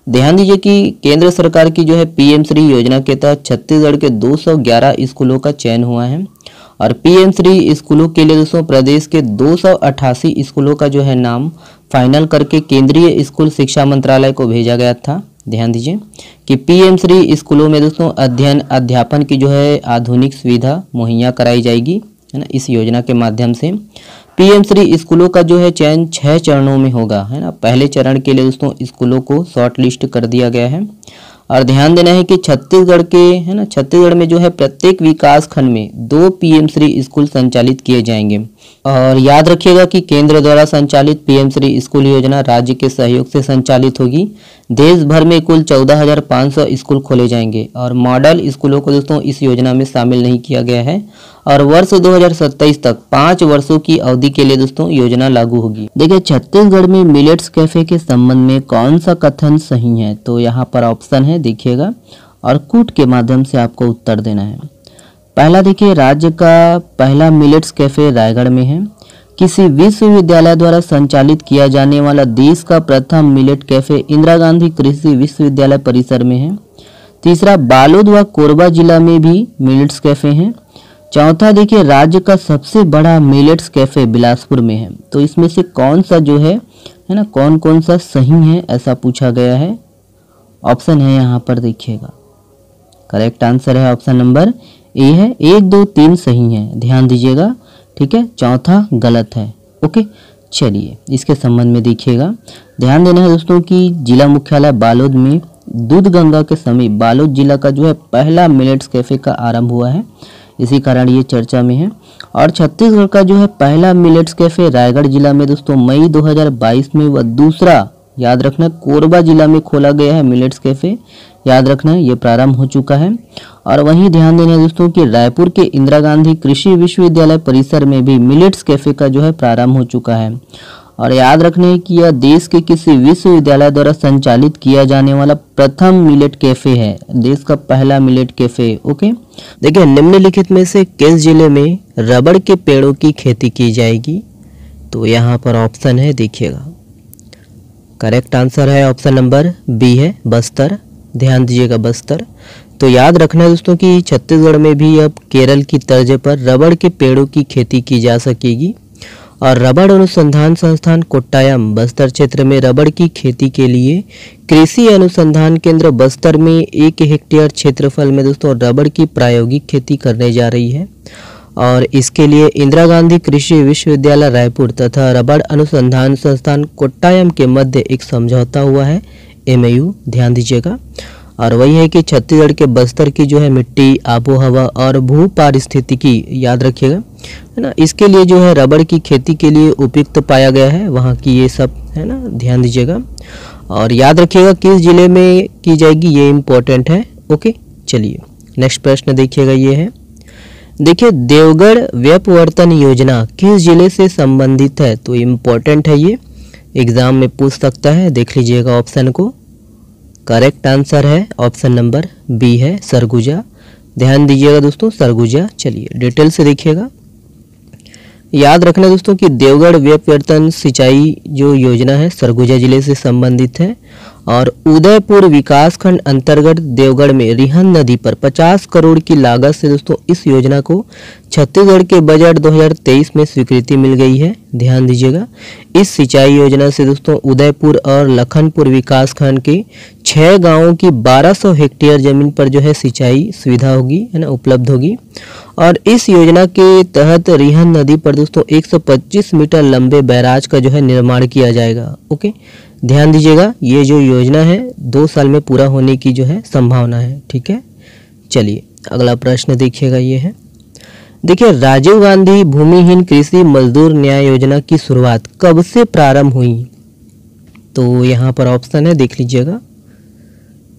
ध्यान दीजिए कि केंद्र सरकार की जो है पीएम श्री योजना के तहत छत्तीसगढ़ के 211 स्कूलों का चयन हुआ है और पीएम श्री स्कूलों के लिए दोस्तों प्रदेश के 288 स्कूलों का जो है नाम फाइनल करके केंद्रीय स्कूल शिक्षा मंत्रालय को भेजा गया था। ध्यान दीजिए कि पीएम श्री स्कूलों में दोस्तों अध्ययन अध्यापन की जो है आधुनिक सुविधा मुहैया कराई जाएगी, है ना। इस योजना के माध्यम से पीएम श्री स्कूलों का जो है चयन 6 चरणों में होगा, है ना। पहले चरण के लिए दोस्तों स्कूलों को शॉर्ट लिस्ट कर दिया गया है और ध्यान देना है कि छत्तीसगढ़ के, है ना, छत्तीसगढ़ में जो है प्रत्येक विकास खंड में 2 पीएम श्री स्कूल संचालित किए जाएंगे और याद रखिएगा कि केंद्र द्वारा संचालित पीएम श्री स्कूल योजना राज्य के सहयोग से संचालित होगी। देश भर में कुल 14,500 स्कूल खोले जाएंगे और मॉडल स्कूलों को दोस्तों इस योजना में शामिल नहीं किया गया है और वर्ष 2027 तक 5 वर्षों की अवधि के लिए दोस्तों योजना लागू होगी। देखिए, छत्तीसगढ़ में मिलेट्स कैफे के संबंध में कौन सा कथन सही है? तो यहाँ पर ऑप्शन है देखिएगा और कूट के माध्यम से आपको उत्तर देना है। पहला देखिए, राज्य का पहला मिलेट्स कैफे रायगढ़ में है। किसी विश्वविद्यालय द्वारा संचालित किया जाने वाला देश का प्रथम मिलेट कैफे इंदिरा गांधी कृषि विश्वविद्यालय परिसर में है। तीसरा, बालोद व कोरबा जिला में भी मिलेट्स कैफे हैं। चौथा देखिए, राज्य का सबसे बड़ा मिलेट्स कैफे बिलासपुर में है। तो इसमें से कौन सा जो है ना, कौन कौन सा सही है ऐसा पूछा गया है। ऑप्शन है यहाँ पर देखिएगा, करेक्ट आंसर है ऑप्शन नंबर ए है। 1, 2, 3 सही है, ध्यान दीजिएगा। ठीक है, चौथा गलत है। ओके, चलिए इसके संबंध में देखिएगा, ध्यान देना है दोस्तों कि जिला मुख्यालय बालोद में दूध गंगा के समीप बालोद जिला का जो है पहला मिलेट्स कैफे का आरंभ हुआ है, इसी कारण ये चर्चा में है। और छत्तीसगढ़ का जो है पहला मिलेट्स कैफे रायगढ़ जिला में दोस्तों मई 2022 में व दूसरा, याद रखना, कोरबा जिला में खोला गया है मिलेट्स कैफे, याद रखना ये प्रारंभ हो चुका है। और वहीं ध्यान देना है दोस्तों कि रायपुर के इंदिरा गांधी कृषि विश्वविद्यालय परिसर में भी मिलेट्स कैफे का जो है प्रारंभ हो चुका है। और याद रखना है कि यह देश के किसी विश्वविद्यालय द्वारा संचालित किया जाने वाला प्रथम मिलेट कैफे है, देश का पहला मिलेट कैफे। ओके, देखिए निम्नलिखित में से किस जिले में रबड़ के पेड़ों की खेती की जाएगी? तो यहाँ पर ऑप्शन है देखिएगा, करेक्ट आंसर है ऑप्शन नंबर बी है, बस्तर। ध्यान दीजिएगा, बस्तर। तो याद रखना है दोस्तों कि छत्तीसगढ़ में भी अब केरल की तर्ज पर रबड़ के पेड़ों की खेती की जा सकेगी और रबड़ अनुसंधान संस्थान कोट्टायम बस्तर क्षेत्र में रबड़ की खेती के लिए कृषि अनुसंधान केंद्र बस्तर में 1 हेक्टेयर क्षेत्रफल में दोस्तों रबड़ की प्रायोगिक खेती करने जा रही है और इसके लिए इंदिरा गांधी कृषि विश्वविद्यालय रायपुर तथा रबड़ अनुसंधान संस्थान कोट्टायम के मध्य एक समझौता हुआ है, MOU। ध्यान दीजिएगा, और वही है कि छत्तीसगढ़ के बस्तर की जो है मिट्टी, आबो हवा और भू पारिस्थितिकी, याद रखिएगा, है ना, इसके लिए जो है रबड़ की खेती के लिए उपयुक्त पाया गया है वहाँ की, ये सब है ना, ध्यान दीजिएगा। और याद रखिएगा किस जिले में की जाएगी, ये इम्पोर्टेंट है। ओके, चलिए नेक्स्ट प्रश्न देखिएगा, ये है देखिए, देवगढ़ व्यपवर्तन योजना किस जिले से संबंधित है? तो इम्पोर्टेंट है, ये एग्जाम में पूछ सकता है, देख लीजिएगा ऑप्शन को। करेक्ट आंसर है ऑप्शन नंबर बी है, सरगुजा। ध्यान दीजिएगा दोस्तों, सरगुजा। चलिए डिटेल से देखिएगा, याद रखना दोस्तों कि देवगढ़ व्यपवर्तन सिंचाई जो योजना है सरगुजा जिले से संबंधित है और उदयपुर विकासखंड अंतर्गत देवगढ़ में रिहन नदी पर 50 करोड़ की लागत से दोस्तों इस योजना को छत्तीसगढ़ के बजट 2023 में स्वीकृति मिल गई है। ध्यान दीजिएगा, इस सिंचाई योजना से दोस्तों उदयपुर और लखनपुर विकासखंड के 6 गांवों की 1200 हेक्टेयर जमीन पर जो है सिंचाई सुविधा होगी, है ना, उपलब्ध होगी। और इस योजना के तहत रिहन नदी पर दोस्तों 125 मीटर लंबे बैराज का जो है निर्माण किया जाएगा। ओके, ध्यान दीजिएगा, ये जो योजना है 2 साल में पूरा होने की जो है संभावना है। ठीक है, चलिए अगला प्रश्न देखिएगा, ये है देखिए, राजीव गांधी भूमिहीन कृषि मजदूर न्याय योजना की शुरुआत कब से प्रारंभ हुई? तो यहाँ पर ऑप्शन है, देख लीजिएगा।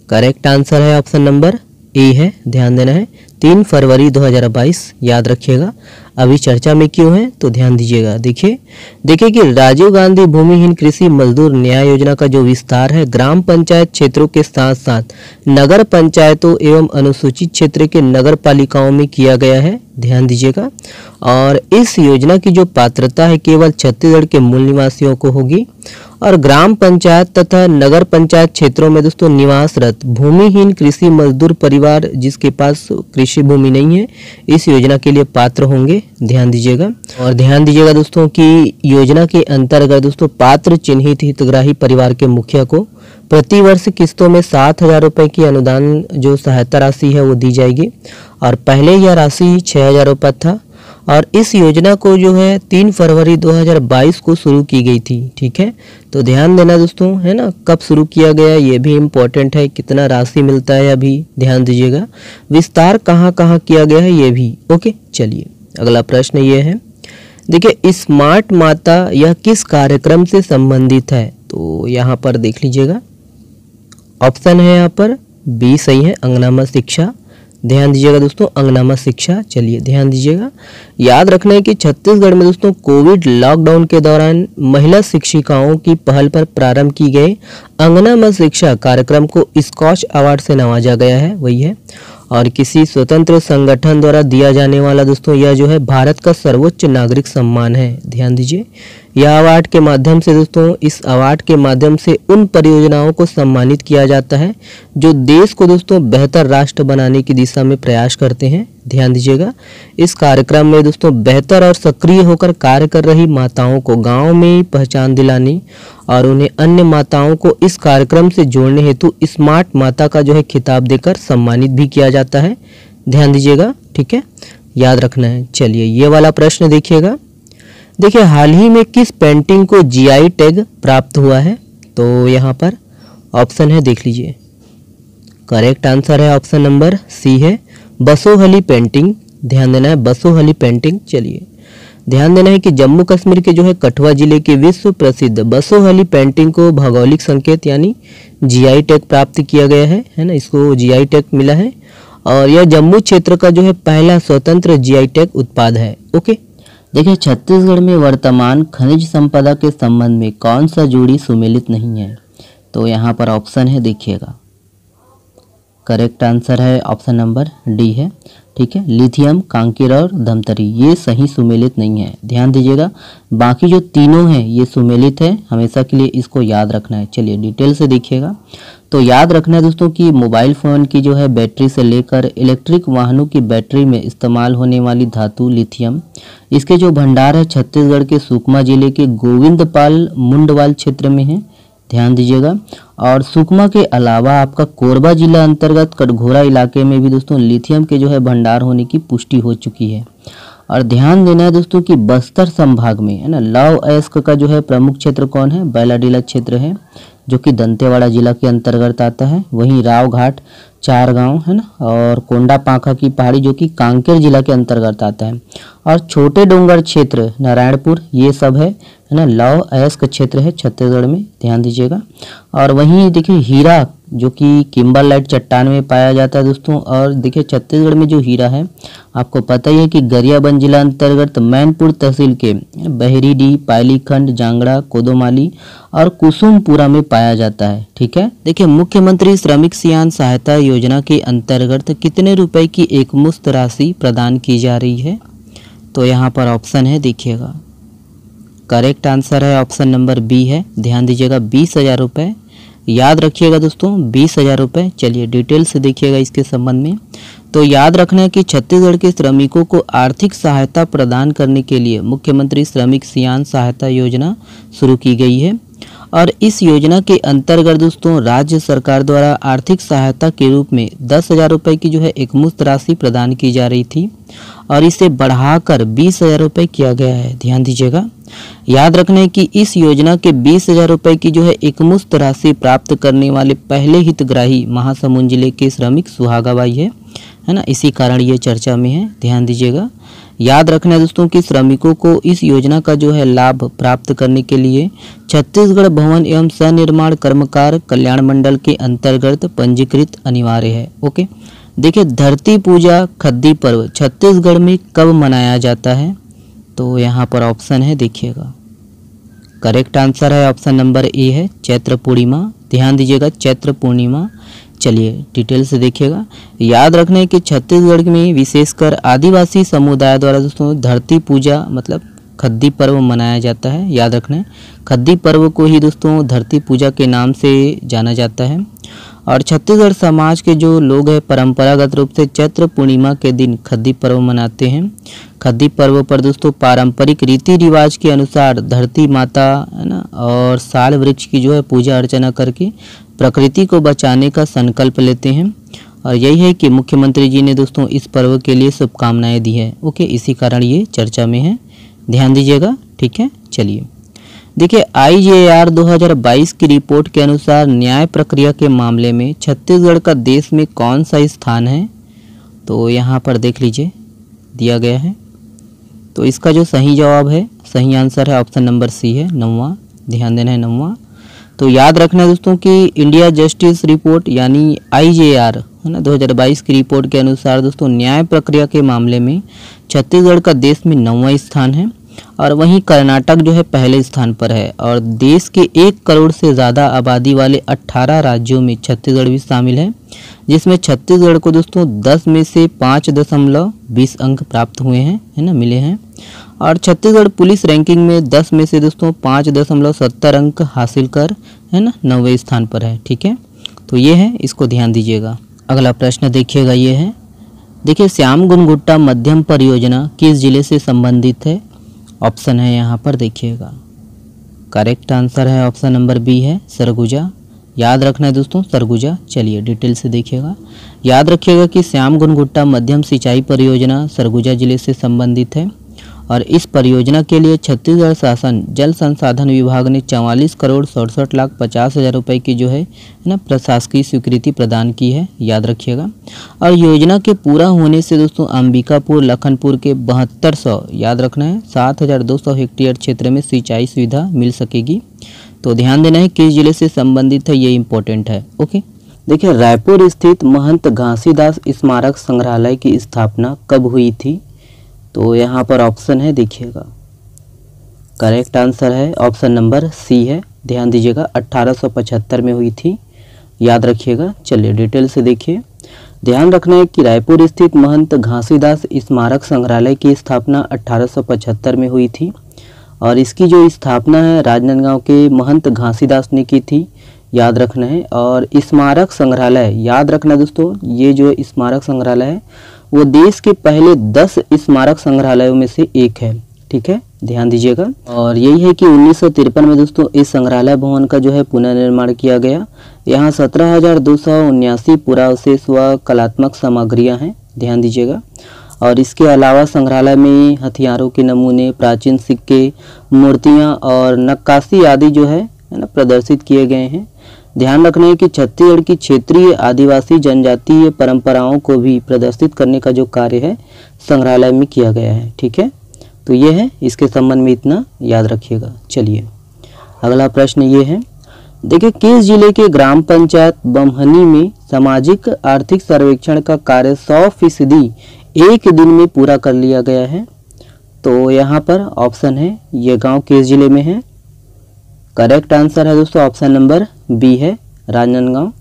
करेक्ट आंसर है ऑप्शन नंबर ए है, ध्यान देना है। 3 फरवरी 2022 याद रखिएगा। अभी चर्चा में क्यों है तो ध्यान दीजिएगा। देखिए कि राजीव गांधी भूमिहीन कृषि मजदूर न्याय योजना का जो विस्तार है ग्राम पंचायत क्षेत्रों के साथ साथ नगर पंचायतों एवं अनुसूचित क्षेत्र के नगर पालिकाओं में किया गया है, ध्यान दीजिएगा। और इस योजना की जो पात्रता है केवल छत्तीसगढ़ के मूल निवासियों को होगी और ग्राम पंचायत तथा नगर पंचायत क्षेत्रों में दोस्तों निवासरत भूमिहीन कृषि मजदूर परिवार जिसके पास कृषि भूमि नहीं है इस योजना के लिए पात्र होंगे, ध्यान दीजिएगा। और ध्यान दीजिएगा दोस्तों कि योजना के अंतर्गत दोस्तों पात्र चिन्हित हितग्राही परिवार के मुखिया को प्रति वर्ष किस्तों में 7,000 रुपये की अनुदान जो सहायता राशि है वो दी जाएगी और पहले यह राशि 6,000 रुपये था और इस योजना को जो है 3 फरवरी 2022 को शुरू की गई थी, ठीक है। तो ध्यान देना दोस्तों, है ना, कब शुरू किया गया ये भी इम्पोर्टेंट है, कितना राशि मिलता है अभी ध्यान दीजिएगा, विस्तार कहाँ कहाँ किया गया है ये भी। ओके, चलिए अगला प्रश्न ये है। देखिए स्मार्ट माता यह किस कार्यक्रम से संबंधित है, तो यहाँ पर देख लीजिएगा ऑप्शन है यहाँ पर बी सही है, अंगनामा शिक्षा। ध्यान दीजिएगा दोस्तों, अंगनामा शिक्षा। चलिए ध्यान दीजिएगा, याद रखना है कि छत्तीसगढ़ में दोस्तों कोविड लॉकडाउन के दौरान महिला शिक्षिकाओं की पहल पर प्रारंभ की गई अंगनामा शिक्षा कार्यक्रम को स्कॉच अवार्ड से नवाजा गया है, वही है। और किसी स्वतंत्र संगठन द्वारा दिया जाने वाला दोस्तों यह जो है भारत का सर्वोच्च नागरिक सम्मान है, ध्यान दीजिए। यह अवार्ड के माध्यम से दोस्तों, इस अवार्ड के माध्यम से उन परियोजनाओं को सम्मानित किया जाता है जो देश को दोस्तों बेहतर राष्ट्र बनाने की दिशा में प्रयास करते हैं, ध्यान दीजिएगा। इस कार्यक्रम में दोस्तों बेहतर और सक्रिय होकर कार्य कर रही माताओं को गांव में पहचान दिलाने और उन्हें अन्य माताओं को इस कार्यक्रम से जोड़ने हेतु स्मार्ट माता का जो है खिताब देकर सम्मानित भी किया जाता है, ध्यान दीजिएगा, ठीक है, याद रखना है। चलिए ये वाला प्रश्न देखिएगा। देखिए हाल ही में किस पेंटिंग को जीआई टैग प्राप्त हुआ है, तो यहाँ पर ऑप्शन है, देख लीजिए। करेक्ट आंसर है ऑप्शन नंबर सी है, बसोहली पेंटिंग। ध्यान देना है, बसोहली पेंटिंग। चलिए ध्यान देना है कि जम्मू कश्मीर के जो है कठुआ जिले के विश्व प्रसिद्ध बसोहली पेंटिंग को भौगोलिक संकेत यानी जीआई टैग प्राप्त किया गया है ना, इसको जीआई टैग मिला है और यह जम्मू क्षेत्र का जो है पहला स्वतंत्र जीआई टैग उत्पाद है। ओके, देखिए छत्तीसगढ़ में वर्तमान खनिज संपदा के संबंध में कौन सा जोड़ी सुमेलित नहीं है, तो यहाँ पर ऑप्शन है, देखिएगा। करेक्ट आंसर है ऑप्शन नंबर डी है, ठीक है। लिथियम, कांकेर और धमतरी ये सही सुमेलित नहीं है, ध्यान दीजिएगा। बाकी जो तीनों हैं ये सुमेलित है, हमेशा के लिए इसको याद रखना है। चलिए डिटेल से देखिएगा। तो याद रखना है दोस्तों कि मोबाइल फ़ोन की जो है बैटरी से लेकर इलेक्ट्रिक वाहनों की बैटरी में इस्तेमाल होने वाली धातु लिथियम, इसके जो भंडार है छत्तीसगढ़ के सुकमा जिले के गोविंदपाल मुंडवाल क्षेत्र में है, ध्यान दीजिएगा। और सुकमा के अलावा आपका कोरबा जिला अंतर्गत कटघोरा इलाके में भी दोस्तों लिथियम के जो है भंडार होने की पुष्टि हो चुकी है। और ध्यान देना है दोस्तों कि बस्तर संभाग में है ना लौह अयस्क का जो है प्रमुख क्षेत्र कौन है, बैलाडीला क्षेत्र है जो कि दंतेवाड़ा जिला के अंतर्गत आता है। वहीं रावघाट, चार गांव है ना और कोंडा पाखा की पहाड़ी जो कि कांकेर जिला के अंतर्गत आता है। और छोटे डोंगर क्षेत्र नारायणपुर ये सब है ना लौह अयस्क क्षेत्र है छत्तीसगढ़ में, ध्यान दीजिएगा। और वहीं देखिए हीरा जो कि किम्बरलाइट चट्टान में पाया जाता है दोस्तों। और देखिए छत्तीसगढ़ में जो हीरा है आपको पता ही है कि गरियाबंद जिला अंतर्गत मैनपुर तहसील के बहरीडीह, पायलीखंड, जांगड़ा, कोदोमाली और कुसुमपुरा में पाया जाता है, ठीक है। देखिए मुख्यमंत्री श्रमिक सियान सहायता योजना के अंतर्गत कितने रुपए की एकमुश्त राशि प्रदान की जा रही है, तो यहाँ पर ऑप्शन है, देखिएगा। करेक्ट आंसर है ऑप्शन नंबर बी है, ध्यान दीजिएगा 20,000 रुपये। याद रखिएगा दोस्तों 20,000 रुपये। चलिए डिटेल से देखिएगा इसके संबंध में। तो याद रखना है कि छत्तीसगढ़ के श्रमिकों को आर्थिक सहायता प्रदान करने के लिए मुख्यमंत्री श्रमिक सियान सहायता योजना शुरू की गई है। और इस योजना के अंतर्गत दोस्तों राज्य सरकार द्वारा आर्थिक सहायता के रूप में 10,000 रुपये की जो है एकमुश्त राशि प्रदान की जा रही थी और इसे बढ़ाकर 20,000 रुपये किया गया है, ध्यान दीजिएगा। याद रखना है कि इस योजना के 20,000 रुपये की जो है एकमुश्त राशि प्राप्त करने वाले पहले हितग्राही महासमुंद जिले के श्रमिक सुहागाबाई है ना, इसी कारण ये चर्चा में है, ध्यान दीजिएगा। याद रखना है दोस्तों कि श्रमिकों को इस योजना का जो है लाभ प्राप्त करने के लिए छत्तीसगढ़ भवन एवं सनिर्माण कर्मकार कल्याण मंडल के अंतर्गत पंजीकृत अनिवार्य है। ओके, देखिए धरती पूजा खद्दी पर्व छत्तीसगढ़ में कब मनाया जाता है? तो यहाँ पर ऑप्शन है, देखिएगा करेक्ट आंसर है ऑप्शन नंबर ए है चैत्र पूर्णिमा। ध्यान दीजिएगा, चैत्र पूर्णिमा। चलिए डिटेल से देखिएगा। याद रखना है कि छत्तीसगढ़ में विशेषकर आदिवासी समुदाय द्वारा दोस्तों धरती पूजा मतलब खद्दी पर्व मनाया जाता है। याद रखना है खद्दी पर्व को ही दोस्तों धरती पूजा के नाम से जाना जाता है। और छत्तीसगढ़ समाज के जो लोग हैं परंपरागत रूप से चैत्र पूर्णिमा के दिन खद्दी पर्व मनाते हैं। खद्दी पर्व पर दोस्तों पारंपरिक रीति रिवाज के अनुसार धरती माता है ना और साल वृक्ष की जो है पूजा अर्चना करके प्रकृति को बचाने का संकल्प लेते हैं। और यही है कि मुख्यमंत्री जी ने दोस्तों इस पर्व के लिए शुभकामनाएं दी है। ओके, इसी कारण ये चर्चा में है, ध्यान दीजिएगा। ठीक है, चलिए देखिए IJR 2022 की रिपोर्ट के अनुसार न्याय प्रक्रिया के मामले में छत्तीसगढ़ का देश में कौन सा स्थान है? तो यहाँ पर देख लीजिए दिया गया है। तो इसका जो सही जवाब है, सही आंसर है ऑप्शन नंबर सी है, 9वां। ध्यान देना है 9वां। तो याद रखना है दोस्तों कि इंडिया जस्टिस रिपोर्ट यानी IJR है ना 2022 की रिपोर्ट के अनुसार दोस्तों न्याय प्रक्रिया के मामले में छत्तीसगढ़ का देश में 9वां स्थान है। और वहीं कर्नाटक जो है पहले स्थान पर है। और देश के 1 करोड़ से ज़्यादा आबादी वाले 18 राज्यों में छत्तीसगढ़ भी शामिल है, जिसमें छत्तीसगढ़ को दोस्तों 10 में से 5.20 अंक प्राप्त हुए हैं, है ना, मिले हैं। और छत्तीसगढ़ पुलिस रैंकिंग में 10 में से दोस्तों 5.70 अंक हासिल कर है ना 9वें स्थान पर है। ठीक है, तो ये है, इसको ध्यान दीजिएगा। अगला प्रश्न देखिएगा, ये है, देखिए श्याम गुनगुट्टा मध्यम परियोजना किस जिले से संबंधित है? ऑप्शन है यहाँ पर, देखिएगा करेक्ट आंसर है ऑप्शन नंबर बी है सरगुजा। याद रखना है दोस्तों सरगुजा। चलिए डिटेल से देखिएगा। याद रखिएगा कि श्याम गुनगुट्टा मध्यम सिंचाई परियोजना सरगुजा जिले से संबंधित है। और इस परियोजना के लिए छत्तीसगढ़ शासन जल संसाधन विभाग ने 44,67,50,000 रुपये की जो है ना प्रशासकीय स्वीकृति प्रदान की है। याद रखिएगा। और योजना के पूरा होने से दोस्तों अंबिकापुर लखनपुर के 7200 याद रखना है 7,200 हेक्टेयर क्षेत्र में सिंचाई सुविधा मिल सकेगी। तो ध्यान देना है किस जिले से संबंधित है, ये इंपॉर्टेंट है। ओके, देखिए रायपुर स्थित महंत घासीदास स्मारक संग्रहालय की स्थापना कब हुई थी? तो यहाँ पर ऑप्शन है, देखिएगा करेक्ट आंसर है ऑप्शन नंबर सी है। ध्यान दीजिएगा 1875 में हुई थी। याद रखिएगा। चलिए डिटेल से देखिए। ध्यान रखना है कि रायपुर स्थित महंत घासीदास स्मारक संग्रहालय की स्थापना 1875 में हुई थी। और इसकी जो स्थापना है राजनांदगांव के महंत घासीदास ने की थी। याद रखना है। और स्मारक संग्रहालय याद रखना दोस्तों, ये जो स्मारक संग्रहालय है वो देश के पहले 10 स्मारक संग्रहालयों में से एक है। ठीक है, ध्यान दीजिएगा। और यही है कि 1953 में दोस्तों इस संग्रहालय भवन का जो है पुनर्निर्माण किया गया। यहाँ 17,279 पुरावशेष व कलात्मक सामग्रियाँ हैं। ध्यान दीजिएगा। और इसके अलावा संग्रहालय में हथियारों के नमूने, प्राचीन सिक्के, मूर्तियाँ और नक्काशी आदि जो है ना प्रदर्शित किए गए हैं। ध्यान रखना है कि छत्तीसगढ़ की क्षेत्रीय आदिवासी जनजातीय परंपराओं को भी प्रदर्शित करने का जो कार्य है संग्रहालय में किया गया है। ठीक है, तो ये है, इसके संबंध में इतना याद रखिएगा। चलिए अगला प्रश्न ये है, देखिए किस जिले के ग्राम पंचायत बमहनी में सामाजिक आर्थिक सर्वेक्षण का कार्य 100% एक दिन में पूरा कर लिया गया है? तो यहाँ पर ऑप्शन है, ये गांव किस जिले में है? करेक्ट आंसर है दोस्तों ऑप्शन नंबर बी है राजनांदगांव।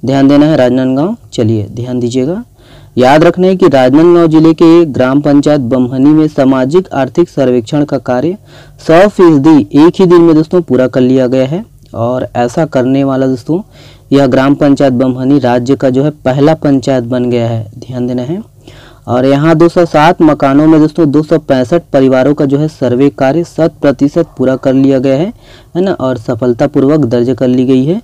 ध्यान देना है राजनांदगांव। चलिए ध्यान दीजिएगा। याद रखना है कि राजनांदगांव जिले के ग्राम पंचायत बमहनी में सामाजिक आर्थिक सर्वेक्षण का कार्य 100% एक ही दिन में दोस्तों पूरा कर लिया गया है। और ऐसा करने वाला दोस्तों यह ग्राम पंचायत बमहनी राज्य का जो है पहला पंचायत बन गया है। ध्यान देना है। और यहाँ 207 मकानों में दोस्तों 265 परिवारों का जो है सर्वे कार्य 100% पूरा कर लिया गया है ना, और सफलतापूर्वक दर्ज कर ली गई है।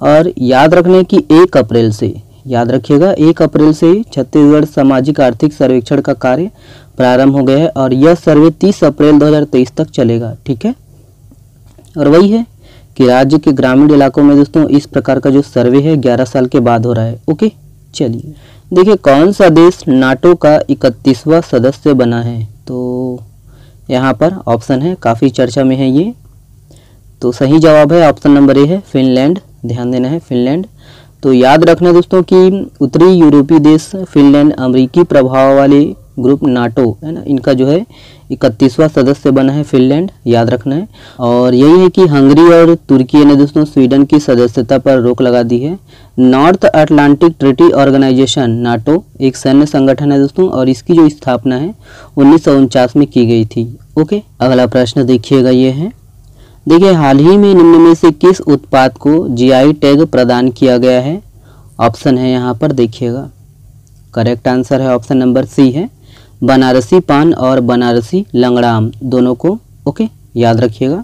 और याद रखने की 1 अप्रैल से याद रखिएगा 1 अप्रैल से ही छत्तीसगढ़ सामाजिक आर्थिक सर्वेक्षण का कार्य प्रारंभ हो गया है और यह सर्वे 30 अप्रैल 2023 तक चलेगा। ठीक है, और वही है कि राज्य के ग्रामीण इलाकों में दोस्तों इस प्रकार का जो सर्वे है 11 साल के बाद हो रहा है। ओके, चलिए देखिए कौन सा देश नाटो का 31वां सदस्य बना है। तो यहाँ पर ऑप्शन है, काफ़ी चर्चा में है ये। तो सही जवाब है ऑप्शन नंबर ए है फिनलैंड। ध्यान देना है फिनलैंड। तो याद रखना दोस्तों कि उत्तरी यूरोपीय देश फिनलैंड अमेरिकी प्रभाव वाले ग्रुप नाटो है ना, इनका जो है 31वां सदस्य बना है फिनलैंड, याद रखना है। और यही है कि हंगरी और तुर्की ने दोस्तों स्वीडन की सदस्यता पर रोक लगा दी है। North Atlantic Treaty Organization NATO एक सैन्य संगठन है दोस्तों और इसकी जो स्थापना है 1949 में की गई थी। ओके, अगला प्रश्न देखिएगा, ये है देखिए हाल ही में निम्न में से किस उत्पाद को जीआई टैग प्रदान किया गया है। ऑप्शन है यहाँ पर देखिएगा, करेक्ट आंसर है ऑप्शन नंबर सी है बनारसी पान और बनारसी लंगड़ा आम दोनों को। ओके, याद रखिएगा।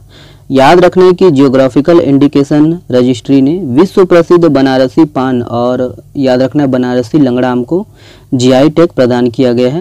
याद रखने की जियोग्राफिकल इंडिकेशन रजिस्ट्री ने विश्व प्रसिद्ध बनारसी पान और याद रखना बनारसी लंगड़ा आम को जीआई टैग प्रदान किया गया है।